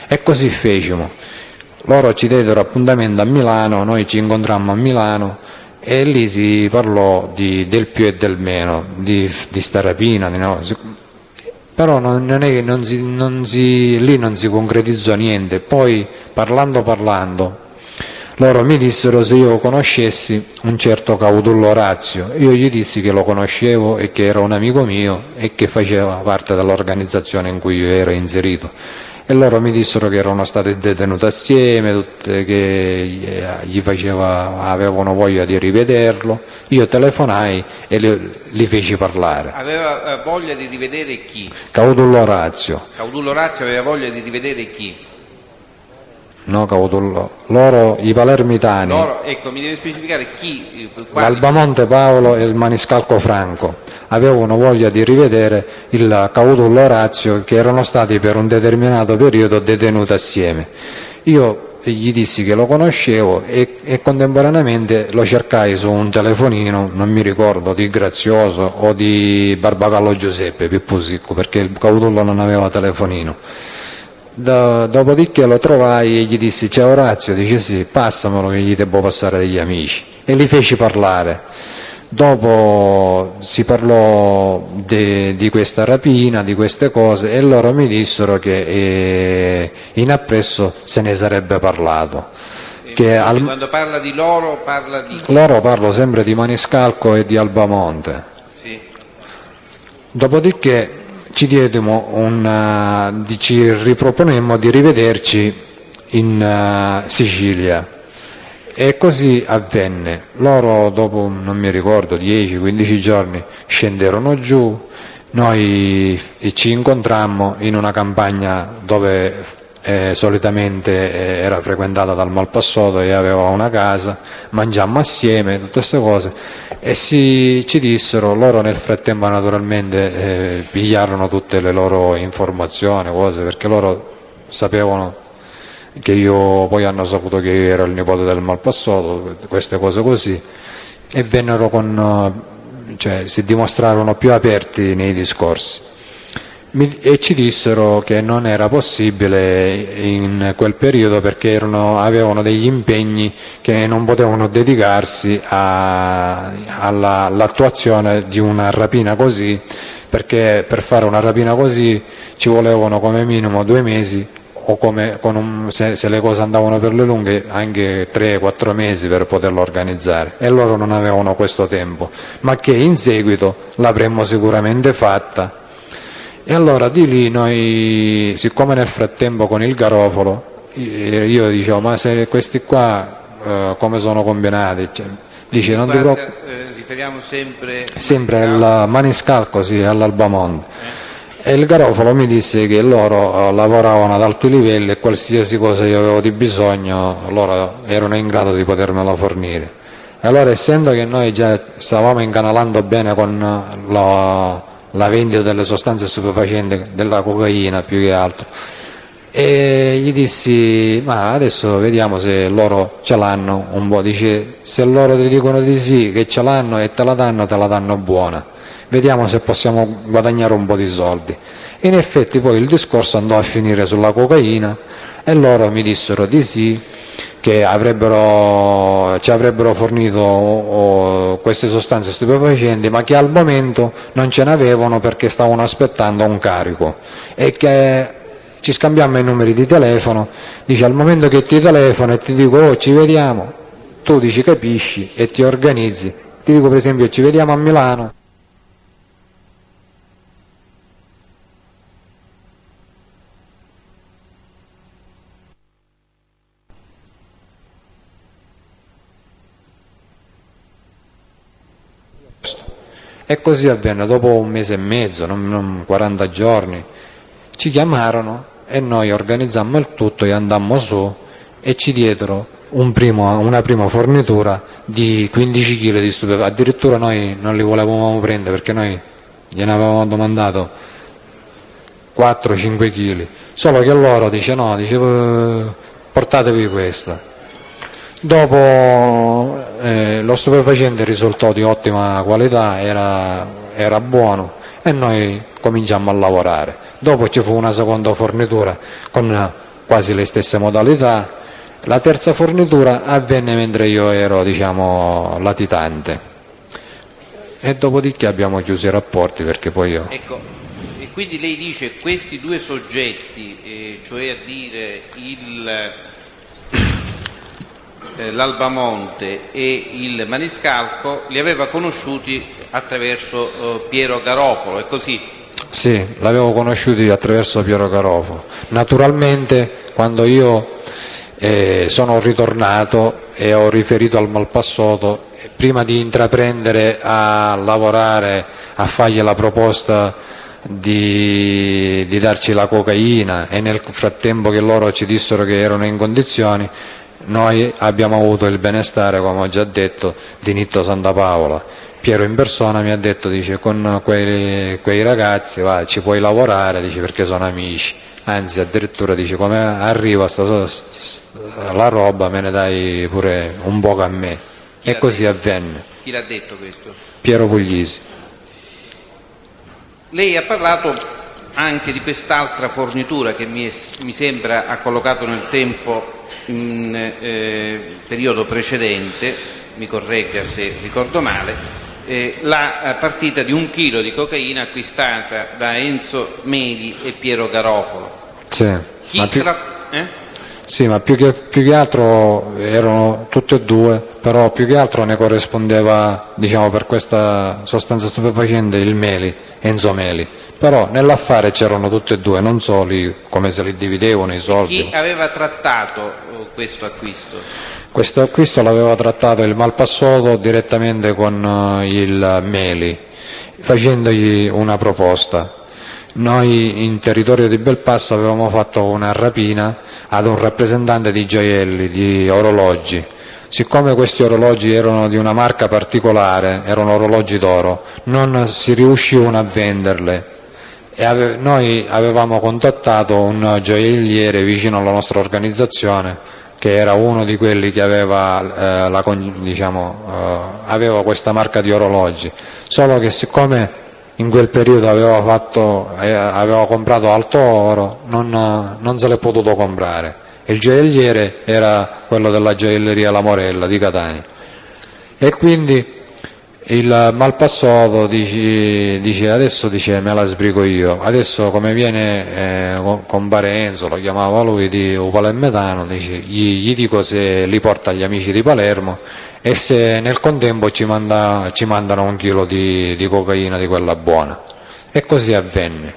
E così fecimo. Loro ci diedero appuntamento a Milano, noi ci incontrammo a Milano e lì si parlò del più e del meno, di sta rapina, però non è che lì non si concretizzò niente. Poi parlando loro mi dissero se io conoscessi un certo Caudullo Orazio. Io gli dissi che lo conoscevo e che era un amico mio e che faceva parte dell'organizzazione in cui io ero inserito, e loro mi dissero che erano stati detenuti assieme, che avevano voglia di rivederlo. Io telefonai e li feci parlare. Aveva voglia di rivedere chi? Caudullo Orazio. Caudullo Orazio aveva voglia di rivedere chi? No, Caudullo, loro, i palermitani, Loro, ecco, mi deve specificare chi, quali? l'Albamonte Paolo e il Maniscalco Franco avevano voglia di rivedere il Caudullo Orazio, che erano stati per un determinato periodo detenuti assieme. Io gli dissi che lo conoscevo e contemporaneamente lo cercai su un telefonino, non mi ricordo, di Grazioso o di Barbagallo Giuseppe, Pippusicco, perché il Caudullo non aveva telefonino. Dopodiché lo trovai e gli dissi: c'è Orazio? Dice sì, passamelo che gli devo passare degli amici, e li feci parlare. Dopo si parlò di questa rapina, di queste cose, e loro mi dissero che in appresso se ne sarebbe parlato. Quando parla di loro parla di... Loro parlo sempre di Maniscalco e di Albamonte. Sì. Dopodiché ci riproponemmo di rivederci in Sicilia, e così avvenne. Loro dopo, non mi ricordo, 10-15 giorni scenderono giù, noi ci incontrammo in una campagna dove solitamente era frequentata dal Malpassoto e aveva una casa, mangiammo assieme, tutte queste cose, e ci dissero, loro nel frattempo naturalmente pigliarono tutte le loro informazioni, cose, perché loro sapevano che io, poi hanno saputo che io ero il nipote del Malpassoto, queste cose così, e vennero si dimostrarono più aperti nei discorsi. E ci dissero che non era possibile in quel periodo perché avevano degli impegni che non potevano dedicarsi all'attuazione di una rapina così, perché per fare una rapina così ci volevano come minimo 2 mesi, o se le cose andavano per le lunghe anche 3-4 mesi per poterlo organizzare, e loro non avevano questo tempo, ma che in seguito l'avremmo sicuramente fatta. E allora di lì noi, siccome nel frattempo con il Garofalo, io dicevo: ma se questi qua come sono combinati? Dice, non ti preoccupare. Riferiamo Sempre al Maniscalco, sì, all'Albamonte. E il Garofalo mi disse che loro lavoravano ad alti livelli e qualsiasi cosa io avevo di bisogno loro erano in grado di potermelo fornire. E allora, essendo che noi già stavamo incanalando bene con la vendita delle sostanze stupefacenti, della cocaina più che altro, e gli dissi: ma adesso vediamo se loro ce l'hanno un po'. Dice: se loro ti dicono di sì, che ce l'hanno e te la danno buona, vediamo se possiamo guadagnare un po' di soldi. E in effetti poi il discorso andò a finire sulla cocaina, e loro mi dissero di sì, che ci avrebbero fornito queste sostanze stupefacenti, ma che al momento non ce n'avevano perché stavano aspettando un carico, e che ci scambiammo i numeri di telefono. Dice: al momento che ti telefono e ti dico oh ci vediamo, tu dici capisci e ti organizzi. Ti dico per esempio ci vediamo a Milano. E così avvenne. Dopo 1 mese e mezzo, non 40 giorni, ci chiamarono e noi organizzammo il tutto e andammo su, e ci diedero una prima fornitura di 15 kg di stupefacenti. Addirittura noi non li volevamo prendere perché noi gliene avevamo domandato 4-5 kg, solo che loro portatevi questa. Dopo lo stupefacente risultò di ottima qualità, era buono, e noi cominciammo a lavorare. Dopo ci fu una seconda fornitura con quasi le stesse modalità. La terza fornitura avvenne mentre io ero, latitante, e dopodiché abbiamo chiuso i rapporti perché poi io... Ecco, E quindi lei dice questi due soggetti, cioè a dire l'Albamonte e il Maniscalco, li aveva conosciuti attraverso Piero Garofalo, è così? Sì, l'avevo conosciuti attraverso Piero Garofalo. Naturalmente quando io sono ritornato e ho riferito al Malpassoto, prima di intraprendere a lavorare, a fargli la proposta di darci la cocaina, e nel frattempo che loro ci dissero che erano in condizioni, noi abbiamo avuto il benestare, come ho già detto, di Nitto Santapaola. Piero in persona mi ha detto, dice, con quei ragazzi va, ci puoi lavorare, dice, perché sono amici, anzi addirittura dice, come arriva la roba me ne dai pure un poco a me. E così avvenne. Chi l'ha detto questo? Piero Puglisi. Lei ha parlato anche di quest'altra fornitura che mi sembra ha collocato nel tempo in periodo precedente, mi corregga se ricordo male, la partita di 1 chilo di cocaina acquistata da Enzo Meli e Piero Garofalo. Sì, ma più che altro erano tutte e due, però più che altro ne corrispondeva, diciamo, per questa sostanza stupefacente il Meli, Enzo Meli. Però nell'affare c'erano tutte e due, non soli, come se li dividevano i soldi. Chi aveva trattato questo acquisto? Questo acquisto l'aveva trattato il Malpassoto direttamente con il Meli, facendogli una proposta. Noi in territorio di Belpasso avevamo fatto una rapina ad un rappresentante di gioielli, di orologi. Siccome questi orologi erano di una marca particolare, erano orologi d'oro, non si riuscivano a venderle. E noi avevamo contattato un gioielliere vicino alla nostra organizzazione, che era uno di quelli che aveva, aveva questa marca di orologi, solo che siccome in quel periodo aveva comprato alto oro, non se l'è potuto comprare. Il gioielliere era quello della gioielleria La Morella di Catania, e quindi il Malpassoto dice adesso, dice, me la sbrigo io, adesso come viene compare Enzo, lo chiamava lui, di Upala e Metano, dice, gli dico se li porta agli amici di Palermo e se nel contempo ci mandano 1 chilo di cocaina, di quella buona. E così avvenne.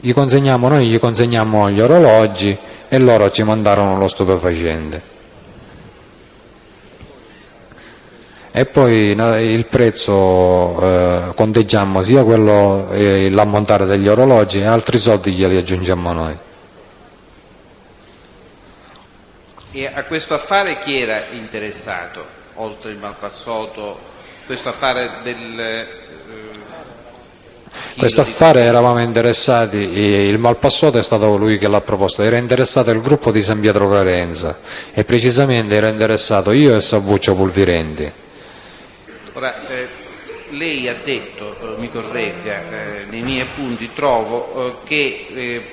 Noi gli consegnammo gli orologi e loro ci mandarono lo stupefacente. E poi il prezzo conteggiammo sia quello, l'ammontare degli orologi, e altri soldi glieli aggiungiamo noi. E a questo affare chi era interessato, oltre il Malpassoto, questo affare del... Questo affare eravamo interessati, il Malpassoto è stato lui che l'ha proposto, era interessato il gruppo di San Pietro Carenza, e precisamente era interessato io e Savuccio Pulvirenti. Ora, lei ha detto, mi corregga, nei miei appunti trovo che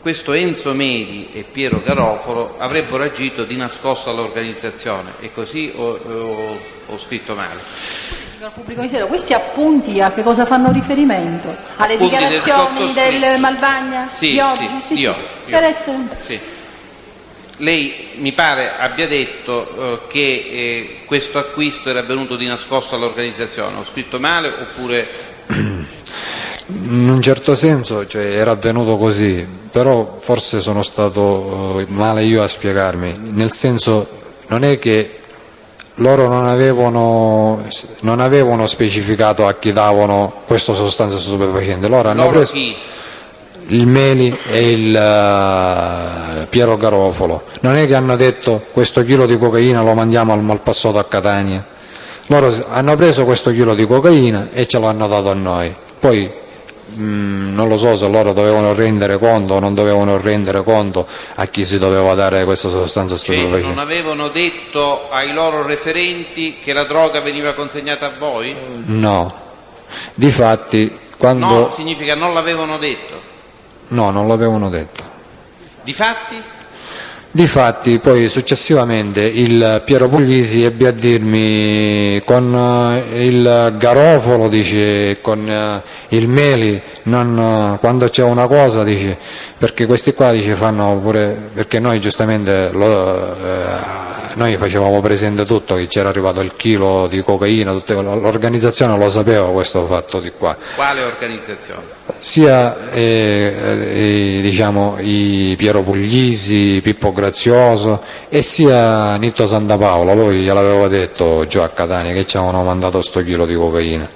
questo Enzo Meli e Piero Garofalo avrebbero agito di nascosto all'organizzazione, è così o ho scritto male? Signor Pubblico Ministero, questi appunti a che cosa fanno riferimento? Alle Appunti dichiarazioni del Malvagna sì, di oggi? Sì. Per essere... Sì. Lei mi pare abbia detto che questo acquisto era avvenuto di nascosto all'organizzazione, ho scritto male oppure... In un certo senso, cioè, era avvenuto così, però forse sono stato male io a spiegarmi, nel senso, non è che loro non avevano specificato a chi davano questa sostanza stupefacente, loro hanno preso chi? il Meli e il Piero Garofalo. Non è che hanno detto questo chilo di cocaina lo mandiamo al Malpassoto a Catania, loro hanno preso questo chilo di cocaina e ce l'hanno dato a noi. Poi non lo so se loro dovevano rendere conto o non dovevano rendere conto a chi si doveva dare questa sostanza stupefacente. Non avevano detto ai loro referenti che la droga veniva consegnata a voi? No, difatti quando... No, significa non l'avevano detto. No, non l'avevano detto. Difatti? Difatti poi successivamente il Piero Puglisi ebbe a dirmi con il Garofalo, dice, con il Meli, quando c'è una cosa, dice, perché questi qua, dice, fanno pure, perché noi giustamente noi facevamo presente tutto, che c'era arrivato il chilo di cocaina, l'organizzazione lo sapeva questo fatto di qua. Quale organizzazione? Sia diciamo i Piero Puglisi, Pippo Grazioso e sia Nitto Santapaolo, lui gliel'aveva detto già a Catania che ci avevano mandato sto chilo di cocaina.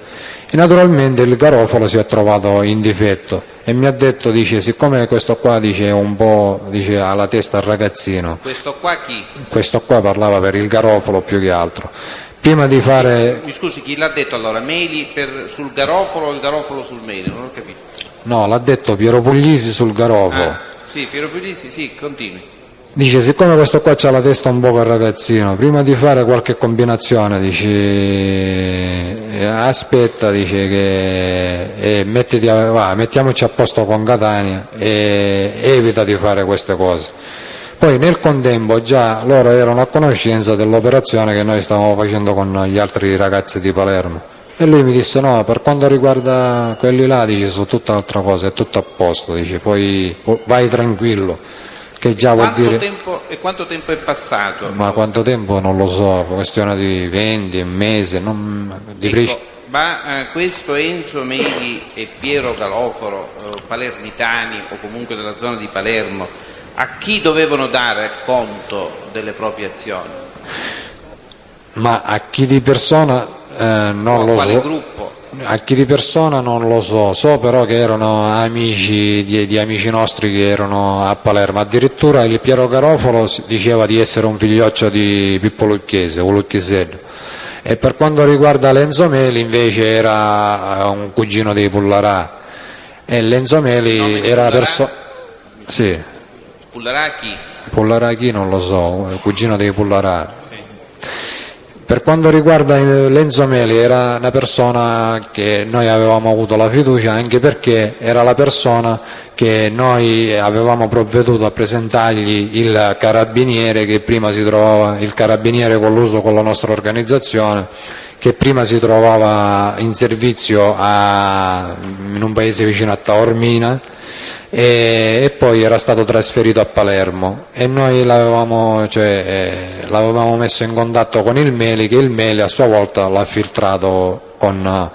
E naturalmente il Garofalo si è trovato in difetto e mi ha detto, dice, siccome questo qua, dice, un po', dice, ha la testa al ragazzino. Questo qua chi? Questo qua parlava per il Garofalo più che altro. Prima di fare... Mi scusi, chi l'ha detto allora? Meli sul Garofalo o il Garofalo sul Meli? Non ho capito. No, l'ha detto Piero Puglisi sul Garofalo. Sì, Piero Puglisi, sì, continui. Dice, siccome questo qua c'ha la testa un po' al ragazzino, prima di fare qualche combinazione, dice, aspetta, dice, che mettiamoci a posto con Catania e evita di fare queste cose. Poi nel contempo già loro erano a conoscenza dell'operazione che noi stavamo facendo con gli altri ragazzi di Palermo. E lui mi disse, no, per quanto riguarda quelli là, dice, su tutta altra cosa, è tutto a posto, dice, poi vai tranquillo. Che già vuol dire... Quanto tempo è passato? Ma quanto tempo non lo so, questione di 20, un mese, ma questo Enzo Meli e Piero Garofalo, palermitani o comunque della zona di Palermo, a chi dovevano dare conto delle proprie azioni? Ma a chi di persona non lo so. Quale gruppo? A chi di persona non lo so, so però che erano amici di amici nostri che erano a Palermo, addirittura il Piero Garofalo diceva di essere un figlioccio di Pippo Lucchese o Lucchesello, e per quanto riguarda Lenzo Meli invece era un cugino dei Pullarà, e Lenzo Meli era persona... Sì. Pullarà chi? Pullarà chi non lo so, cugino dei Pullarà. Per quanto riguarda Lenzo Meli era una persona che noi avevamo avuto la fiducia, anche perché era la persona che noi avevamo provveduto a presentargli il carabiniere che prima si trovava, il carabiniere colluso con la nostra organizzazione, che prima si trovava in servizio in un paese vicino a Taormina e poi era stato trasferito a Palermo, e noi l'avevamo messo in contatto con il Meli, che il Meli a sua volta l'ha filtrato con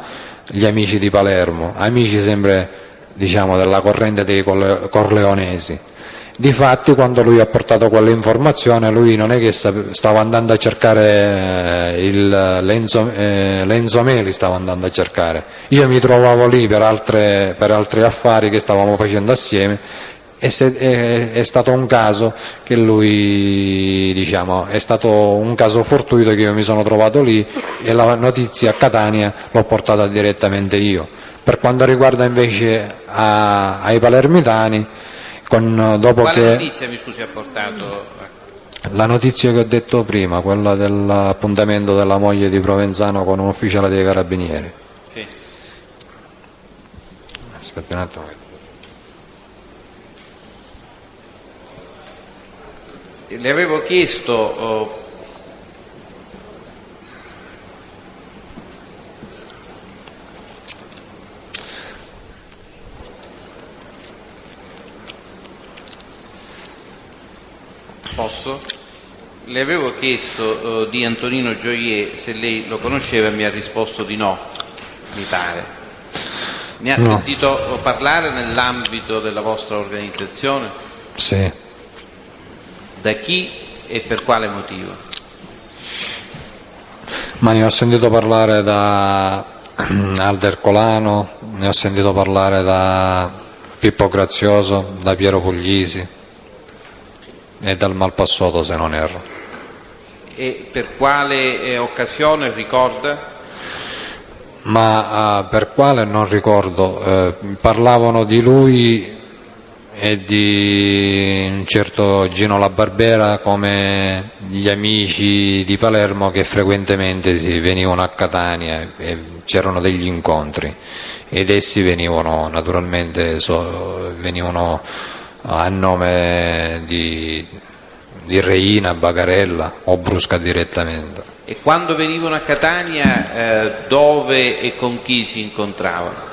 gli amici di Palermo, amici sempre, diciamo, della corrente dei corleonesi. Difatti quando lui ha portato quell'informazione, lui non è che stava andando a cercare Lenzo Meli, stava andando a cercare. Io mi trovavo lì per altri affari che stavamo facendo assieme, e è stato un caso che lui, diciamo, è stato un caso fortuito che io mi sono trovato lì, e la notizia a Catania l'ho portata direttamente io. Per quanto riguarda invece ai palermitani, Quale notizia, mi scusi, ha portato? La notizia che ho detto prima, quella dell'appuntamento della moglie di Provenzano con un ufficiale dei carabinieri. Sì. Aspetta un attimo. Le avevo chiesto Le avevo chiesto di Antonino Gioier se lei lo conosceva, e mi ha risposto di no, mi pare. Ne ha sentito parlare nell'ambito della vostra organizzazione? Sì. Da chi e per quale motivo? Ma ne ho sentito parlare da Alder Colano, ne ho sentito parlare da Pippo Grazioso, da Piero Puglisi e dal Malpassato, se non erro. E per quale occasione ricorda? Ma per quale non ricordo, parlavano di lui e di un certo Gino La Barbera come gli amici di Palermo che frequentemente venivano a Catania e c'erano degli incontri, ed essi venivano naturalmente venivano a nome di Reina, Bagarella o Brusca direttamente. E quando venivano a Catania, dove e con chi si incontravano?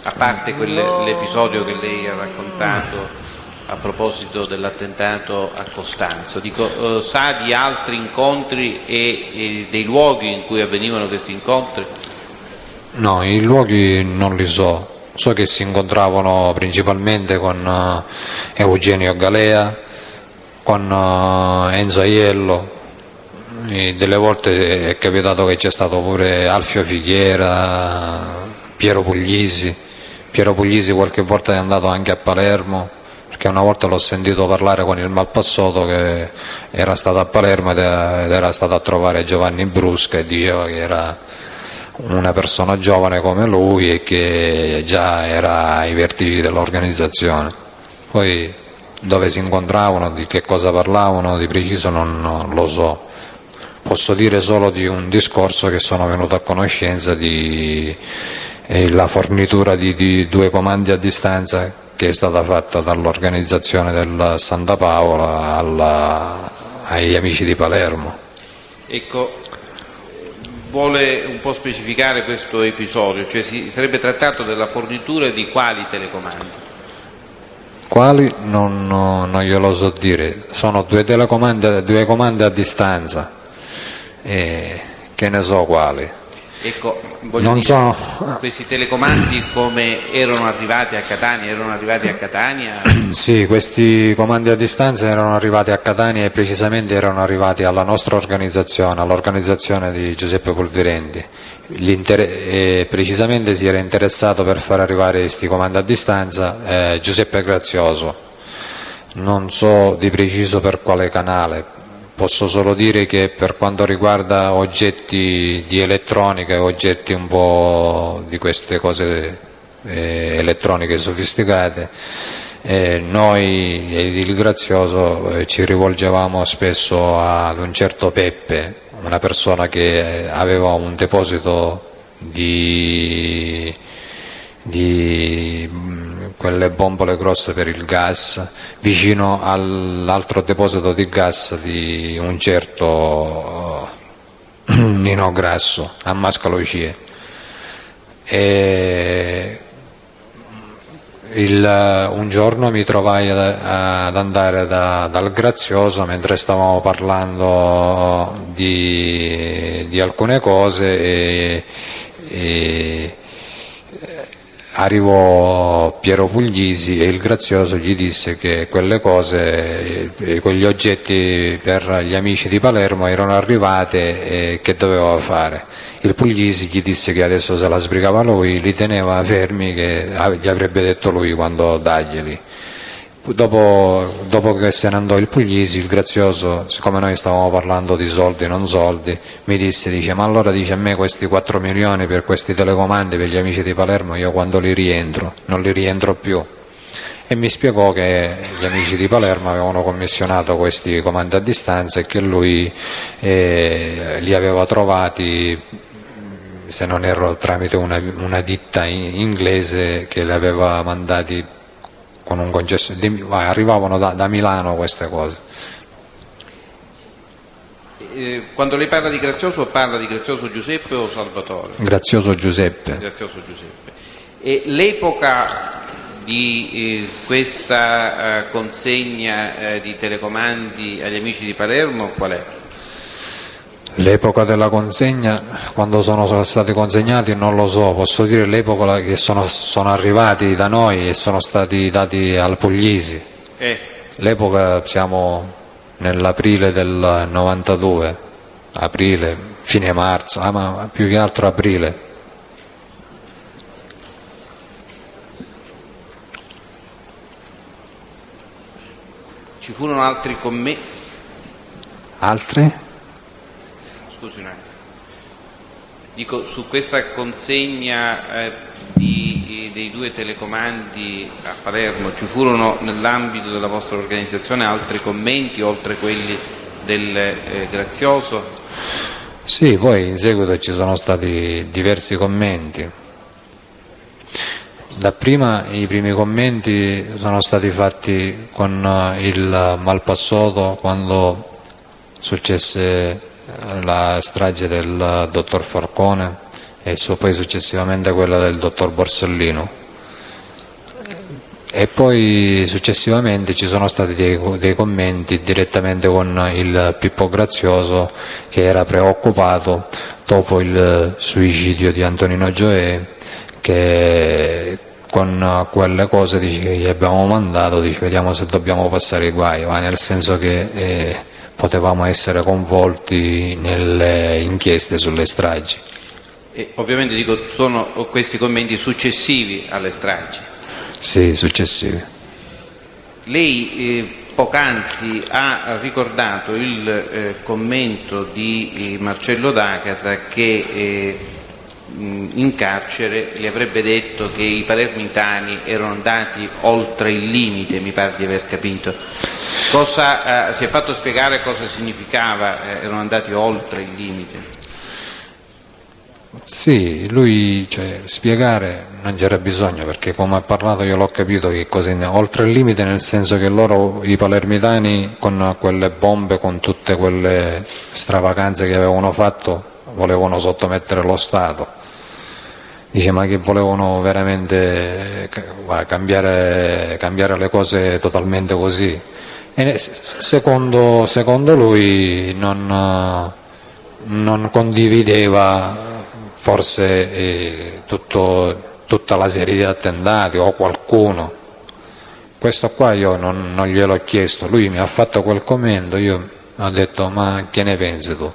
A parte l'episodio che lei ha raccontato a proposito dell'attentato a Costanzo, dico, sa di altri incontri e dei luoghi in cui avvenivano questi incontri? No, i luoghi non li so. So che si incontravano principalmente con Eugenio Galea, con Enzo Aiello, e delle volte è capitato che c'è stato pure Alfio Fighiera, Piero Puglisi. Piero Puglisi qualche volta è andato anche a Palermo, perché una volta l'ho sentito parlare con il Malpassoto che era stato a Palermo ed era stato a trovare Giovanni Brusca e diceva che era una persona giovane come lui e che già era ai vertici dell'organizzazione. Poi dove si incontravano, di che cosa parlavano di preciso non lo so. Posso dire solo di un discorso che sono venuto a conoscenza di la fornitura di 2 comandi a distanza che è stata fatta dall'organizzazione del Santa Paola agli amici di Palermo. Ecco, vuole un po' specificare questo episodio, cioè si sarebbe trattato della fornitura di quali telecomandi? Quali? Non glielo so dire, sono 2 comandi a distanza, che ne so quali. Ecco, Non sono... questi telecomandi come erano arrivati a Catania? Sì, questi comandi a distanza erano arrivati a Catania e precisamente erano arrivati alla nostra organizzazione, all'organizzazione di Giuseppe Polvirenti. Precisamente si era interessato per far arrivare questi comandi a distanza Giuseppe Grazioso. Non so di preciso per quale canale. Posso solo dire che per quanto riguarda oggetti di elettronica e oggetti un po' di queste cose elettroniche sofisticate, noi ed il Grazioso ci rivolgevamo spesso ad un certo Peppe, una persona che aveva un deposito di quelle bombole grosse per il gas vicino all'altro deposito di gas di un certo Nino Grasso a Mascalocie. Un giorno mi trovai ad andare dal Grazioso mentre stavamo parlando di alcune cose e arrivò Piero Puglisi e il Grazioso gli disse che quelle cose, quegli oggetti per gli amici di Palermo erano arrivate e che doveva fare. Il Puglisi gli disse che adesso se la sbrigava lui, li teneva fermi, che gli avrebbe detto lui quando darglieli. Dopo che se ne andò il Puglisi, il Grazioso, siccome noi stavamo parlando di soldi e non soldi, mi dice, ma allora dice a me questi 4 milioni per questi telecomandi per gli amici di Palermo, io quando li rientro? Non li rientro più. E mi spiegò che gli amici di Palermo avevano commissionato questi comandi a distanza e che lui li aveva trovati, se non erro, tramite una ditta inglese che li aveva mandati con un concesso, arrivavano da Milano queste cose. Quando lei parla di Grazioso Giuseppe o Salvatore? Grazioso Giuseppe. Grazioso Giuseppe. E l'epoca di questa consegna di telecomandi agli amici di Palermo qual è? L'epoca della consegna, quando sono stati consegnati non lo so, posso dire l'epoca che sono arrivati da noi e sono stati dati al Puglisi. L'epoca siamo nell'aprile del 92, aprile, fine marzo, ma più che altro aprile. Ci furono altri commenti? Altri? Scusi un attimo. Dico, su questa consegna dei 2 telecomandi a Palermo ci furono nell'ambito della vostra organizzazione altri commenti oltre quelli del Grazioso? Sì, poi in seguito ci sono stati diversi commenti. Dapprima i primi commenti sono stati fatti con il Malpassoto quando successe la strage del dottor Falcone e poi successivamente quella del dottor Borsellino. E poi successivamente ci sono stati dei commenti direttamente con il Pippo Grazioso, che era preoccupato dopo il suicidio di Antonino Gioè, che con quelle cose dice, che gli abbiamo mandato, dice, vediamo se dobbiamo passare i guai, ma nel senso che potevamo essere coinvolti nelle inchieste sulle stragi. E ovviamente dico, sono questi commenti successivi alle stragi. Sì, successivi. Lei poc'anzi ha ricordato il commento di Marcello D'Agata che in carcere gli avrebbe detto che i palermitani erano andati oltre il limite, mi pare di aver capito. Si è fatto spiegare cosa significava erano andati oltre il limite? Sì, lui, spiegare non c'era bisogno, perché come ha parlato io l'ho capito che cosa oltre il limite, nel senso che loro, i palermitani, con quelle bombe, con tutte quelle stravaganze che avevano fatto, volevano sottomettere lo Stato. Dice, ma che volevano veramente cambiare le cose totalmente così. E secondo lui non condivideva forse tutta la serie di attentati o qualcuno. Questo qua io non gliel'ho chiesto, lui mi ha fatto quel commento, io ho detto, ma che ne pensi tu?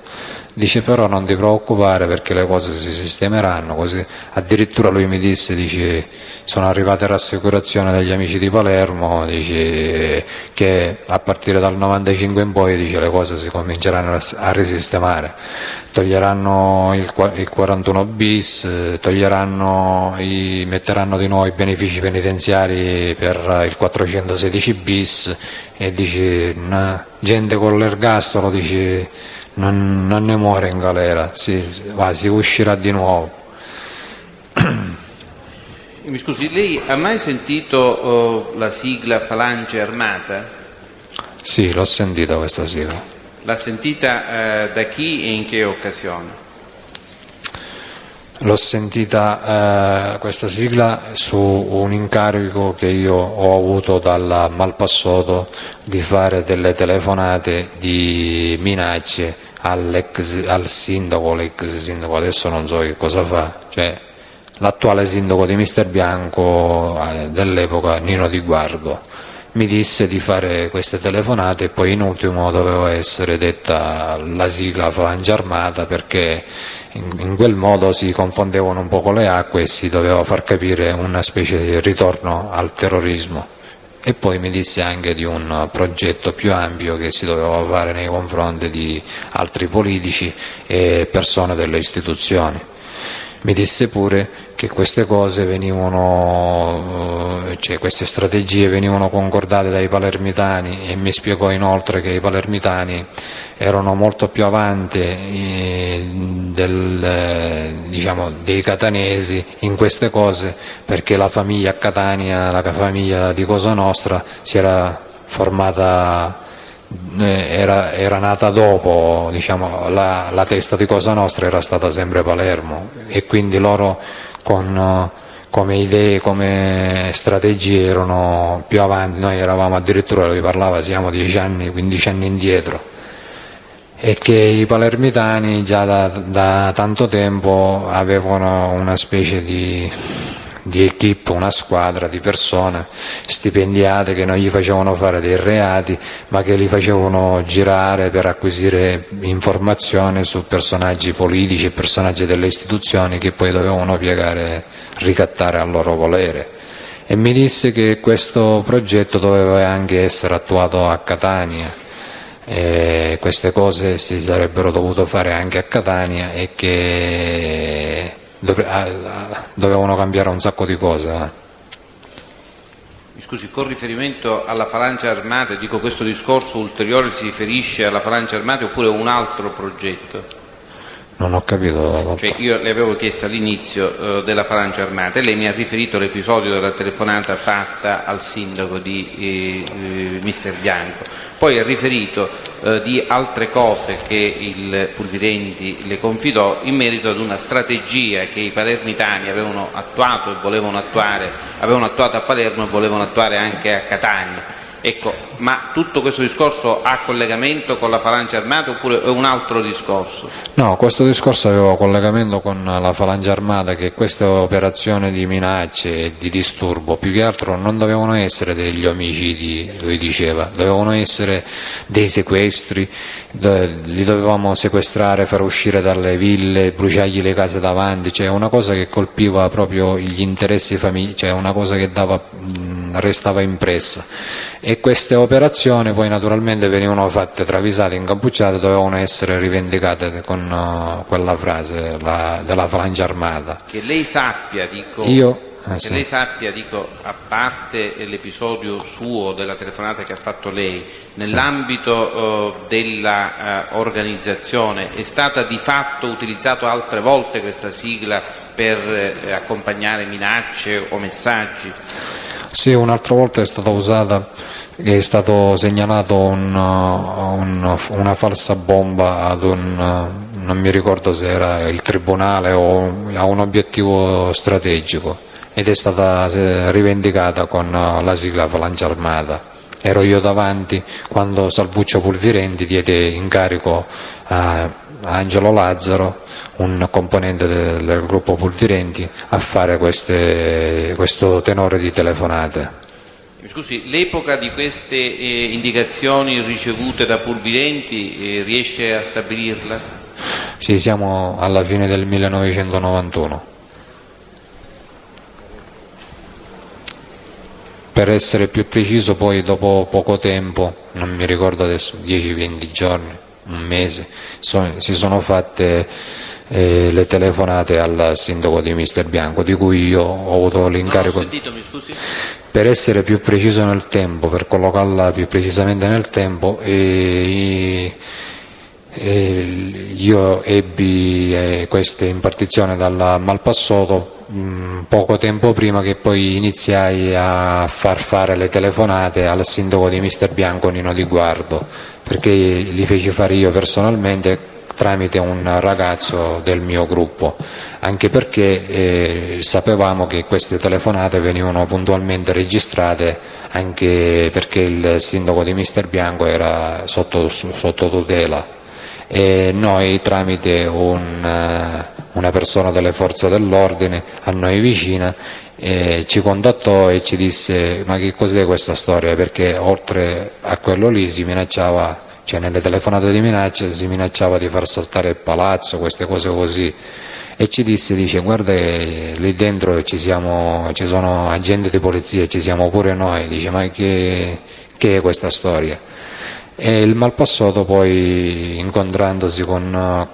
Dice, però non ti preoccupare perché le cose si sistemeranno, così. Addirittura lui mi dice, sono arrivate rassicurazioni dagli amici di Palermo, dice che a partire dal 95 in poi, dice, le cose si cominceranno a risistemare, toglieranno il 41 bis, metteranno di nuovo i benefici penitenziari per il 416 bis e dice, gente con l'ergastolo, dice, non ne muore in galera, si uscirà di nuovo. Mi scusi, lei ha mai sentito la sigla Falange Armata? Sì, l'ho sentita questa sigla. L'ha sentita da chi e in che occasione? L'ho sentita questa sigla su un incarico che io ho avuto dal Malpassoto di fare delle telefonate di minacce al sindaco, l'ex sindaco, adesso non so che cosa fa, l'attuale sindaco di Mister Bianco dell'epoca, Nino Di Guardo. Mi disse di fare queste telefonate e poi in ultimo doveva essere detta la sigla Falange Armata, perché in quel modo si confondevano un po' le acque e si doveva far capire una specie di ritorno al terrorismo. E poi mi disse anche di un progetto più ampio che si doveva fare nei confronti di altri politici e persone delle istituzioni. Mi disse pure che queste cose queste strategie venivano concordate dai palermitani e mi spiegò inoltre che i palermitani erano molto più avanti dei catanesi in queste cose, perché la famiglia a Catania, la famiglia di Cosa Nostra, si era formata, era nata dopo, la testa di Cosa Nostra era stata sempre Palermo e quindi loro come idee, come strategie erano più avanti. Noi eravamo addirittura, lui parlava, siamo 10 anni, 15 anni indietro, e che i palermitani già da tanto tempo avevano una specie di equipe, una squadra di persone stipendiate che non gli facevano fare dei reati, ma che li facevano girare per acquisire informazioni su personaggi politici e personaggi delle istituzioni che poi dovevano ricattare al loro volere. E mi disse che questo progetto doveva anche essere attuato a Catania. Queste cose si sarebbero dovute fare anche a Catania e che dovevano cambiare un sacco di cose. Mi scusi, con riferimento alla Falange Armata, dico, questo discorso ulteriore si riferisce alla Falange Armata oppure a un altro progetto? Non ho capito, dottore. Cioè, io le avevo chiesto all'inizio della Falange Armata e lei mi ha riferito l'episodio della telefonata fatta al sindaco di Mister Bianco, poi ha riferito di altre cose che il Pulvirenti le confidò in merito ad una strategia che i palermitani avevano attuato e volevano attuare, avevano attuato a Palermo e volevano attuare anche a Catania. Ecco, ma tutto questo discorso ha collegamento con la Falange Armata oppure è un altro discorso? No, questo discorso aveva collegamento con la Falange Armata, che queste operazioni di minacce e di disturbo più che altro non dovevano essere degli omicidi, lui diceva, dovevano essere dei sequestri, li dovevamo sequestrare, far uscire dalle ville, bruciargli le case davanti, cioè una cosa che colpiva proprio gli interessi familiari, cioè una cosa che restava impressa. E queste operazioni poi naturalmente venivano fatte travisate, incappucciate, dovevano essere rivendicate con quella frase della Falange Armata. Che lei sappia, dico, sì. lei sappia, dico, a parte l'episodio suo della telefonata che ha fatto lei, nell'ambito della organizzazione è stata di fatto utilizzata altre volte questa sigla per accompagnare minacce o messaggi? Sì, un'altra volta è stata usata, è stato segnalato una falsa bomba ad non mi ricordo se era il tribunale o a un obiettivo strategico, ed è stata rivendicata con la sigla Falange Armata. Ero io davanti quando Salvuccio Pulvirenti diede incarico a Angelo Lazzaro, un componente del gruppo Pulvirenti, a fare questo tenore di telefonate. Mi scusi, l'epoca di queste indicazioni ricevute da Pulvirenti riesce a stabilirla? Sì, siamo alla fine del 1991. Per essere più preciso, poi dopo poco tempo, non mi ricordo adesso, 10-20 giorni, un mese, si sono fatte le telefonate al sindaco di Mister Bianco, di cui io ho avuto l'incarico. Non ho sentito, mi scusi? Per essere più preciso nel tempo, per collocarla più precisamente nel tempo, io ebbi questa impartizione dal Malpassoto poco tempo prima che poi iniziai a far fare le telefonate al sindaco di Mister Bianco, Nino Di Guardo, perché li feci fare io personalmente tramite un ragazzo del mio gruppo, anche perché sapevamo che queste telefonate venivano puntualmente registrate, anche perché il sindaco di Mister Bianco era sotto tutela, e noi tramite una persona delle forze dell'ordine a noi vicina ci contattò e ci disse: ma che cos'è questa storia? Perché oltre a quello lì si minacciava, cioè nelle telefonate di minaccia si minacciava di far saltare il palazzo, queste cose così, e ci dice: guarda che lì dentro ci sono agenti di polizia, ci siamo pure noi. Dice: ma che è questa storia? E il Malpassoto poi, incontrandosi con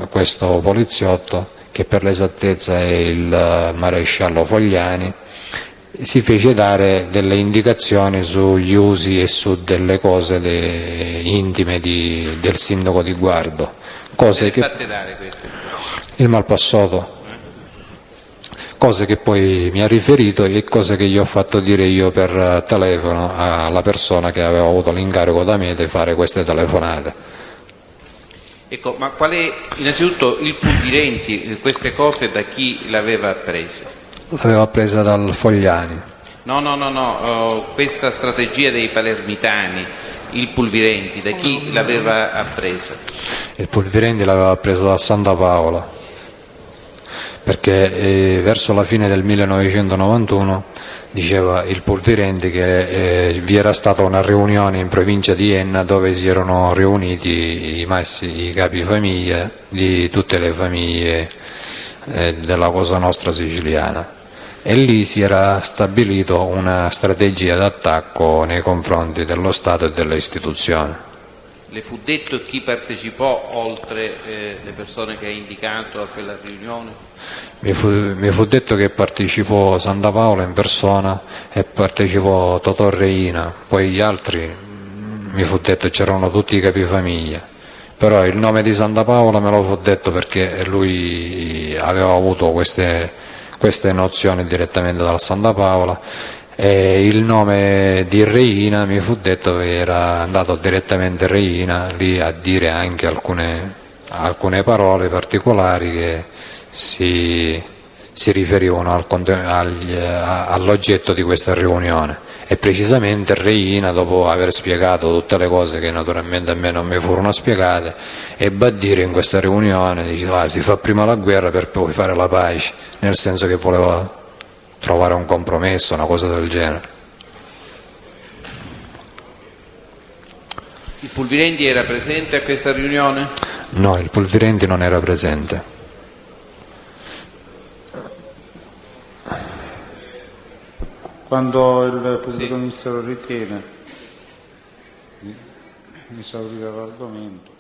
questo poliziotto, che per l'esattezza è il maresciallo Fogliani, si fece dare delle indicazioni sugli usi e su delle cose intime del sindaco Di Guardo. Cose che fatte dare queste? Il Malpassoto, cose che poi mi ha riferito e cose che gli ho fatto dire io per telefono alla persona che aveva avuto l'incarico da me di fare queste telefonate. Ecco, ma qual è innanzitutto il Pulvirenti, queste cose da chi le aveva apprese? L'aveva presa dal Fogliani. No, questa strategia dei palermitani, il Pulvirenti, da chi l'aveva appresa? Il Pulvirenti l'aveva preso da Santa Paola, perché verso la fine del 1991 diceva il Pulvirenti che vi era stata una riunione in provincia di Enna dove si erano riuniti i capi famiglia di tutte le famiglie della Cosa Nostra siciliana, e lì si era stabilito una strategia d'attacco nei confronti dello Stato e delle istituzioni. Le fu detto chi partecipò oltre le persone che ha indicato a quella riunione? Mi fu detto che partecipò Santa Paola in persona e partecipò Totò Reina, poi gli altri mi fu detto c'erano tutti i capifamiglia, però il nome di Santa Paola me lo fu detto perché lui aveva avuto queste nozioni direttamente dalla Santa Paola, e il nome di Reina mi fu detto che era andato direttamente Reina lì a dire anche alcune parole particolari che si riferivano all'oggetto di questa riunione, e precisamente Reina, dopo aver spiegato tutte le cose che naturalmente a me non mi furono spiegate, ebbe a dire in questa riunione, diceva, si fa prima la guerra per poi fare la pace, nel senso che voleva trovare un compromesso, una cosa del genere. Il Pulvirenti era presente a questa riunione? No, il Pulvirenti non era presente. Quando il pubblico ministero ritiene di esaurire l'argomento.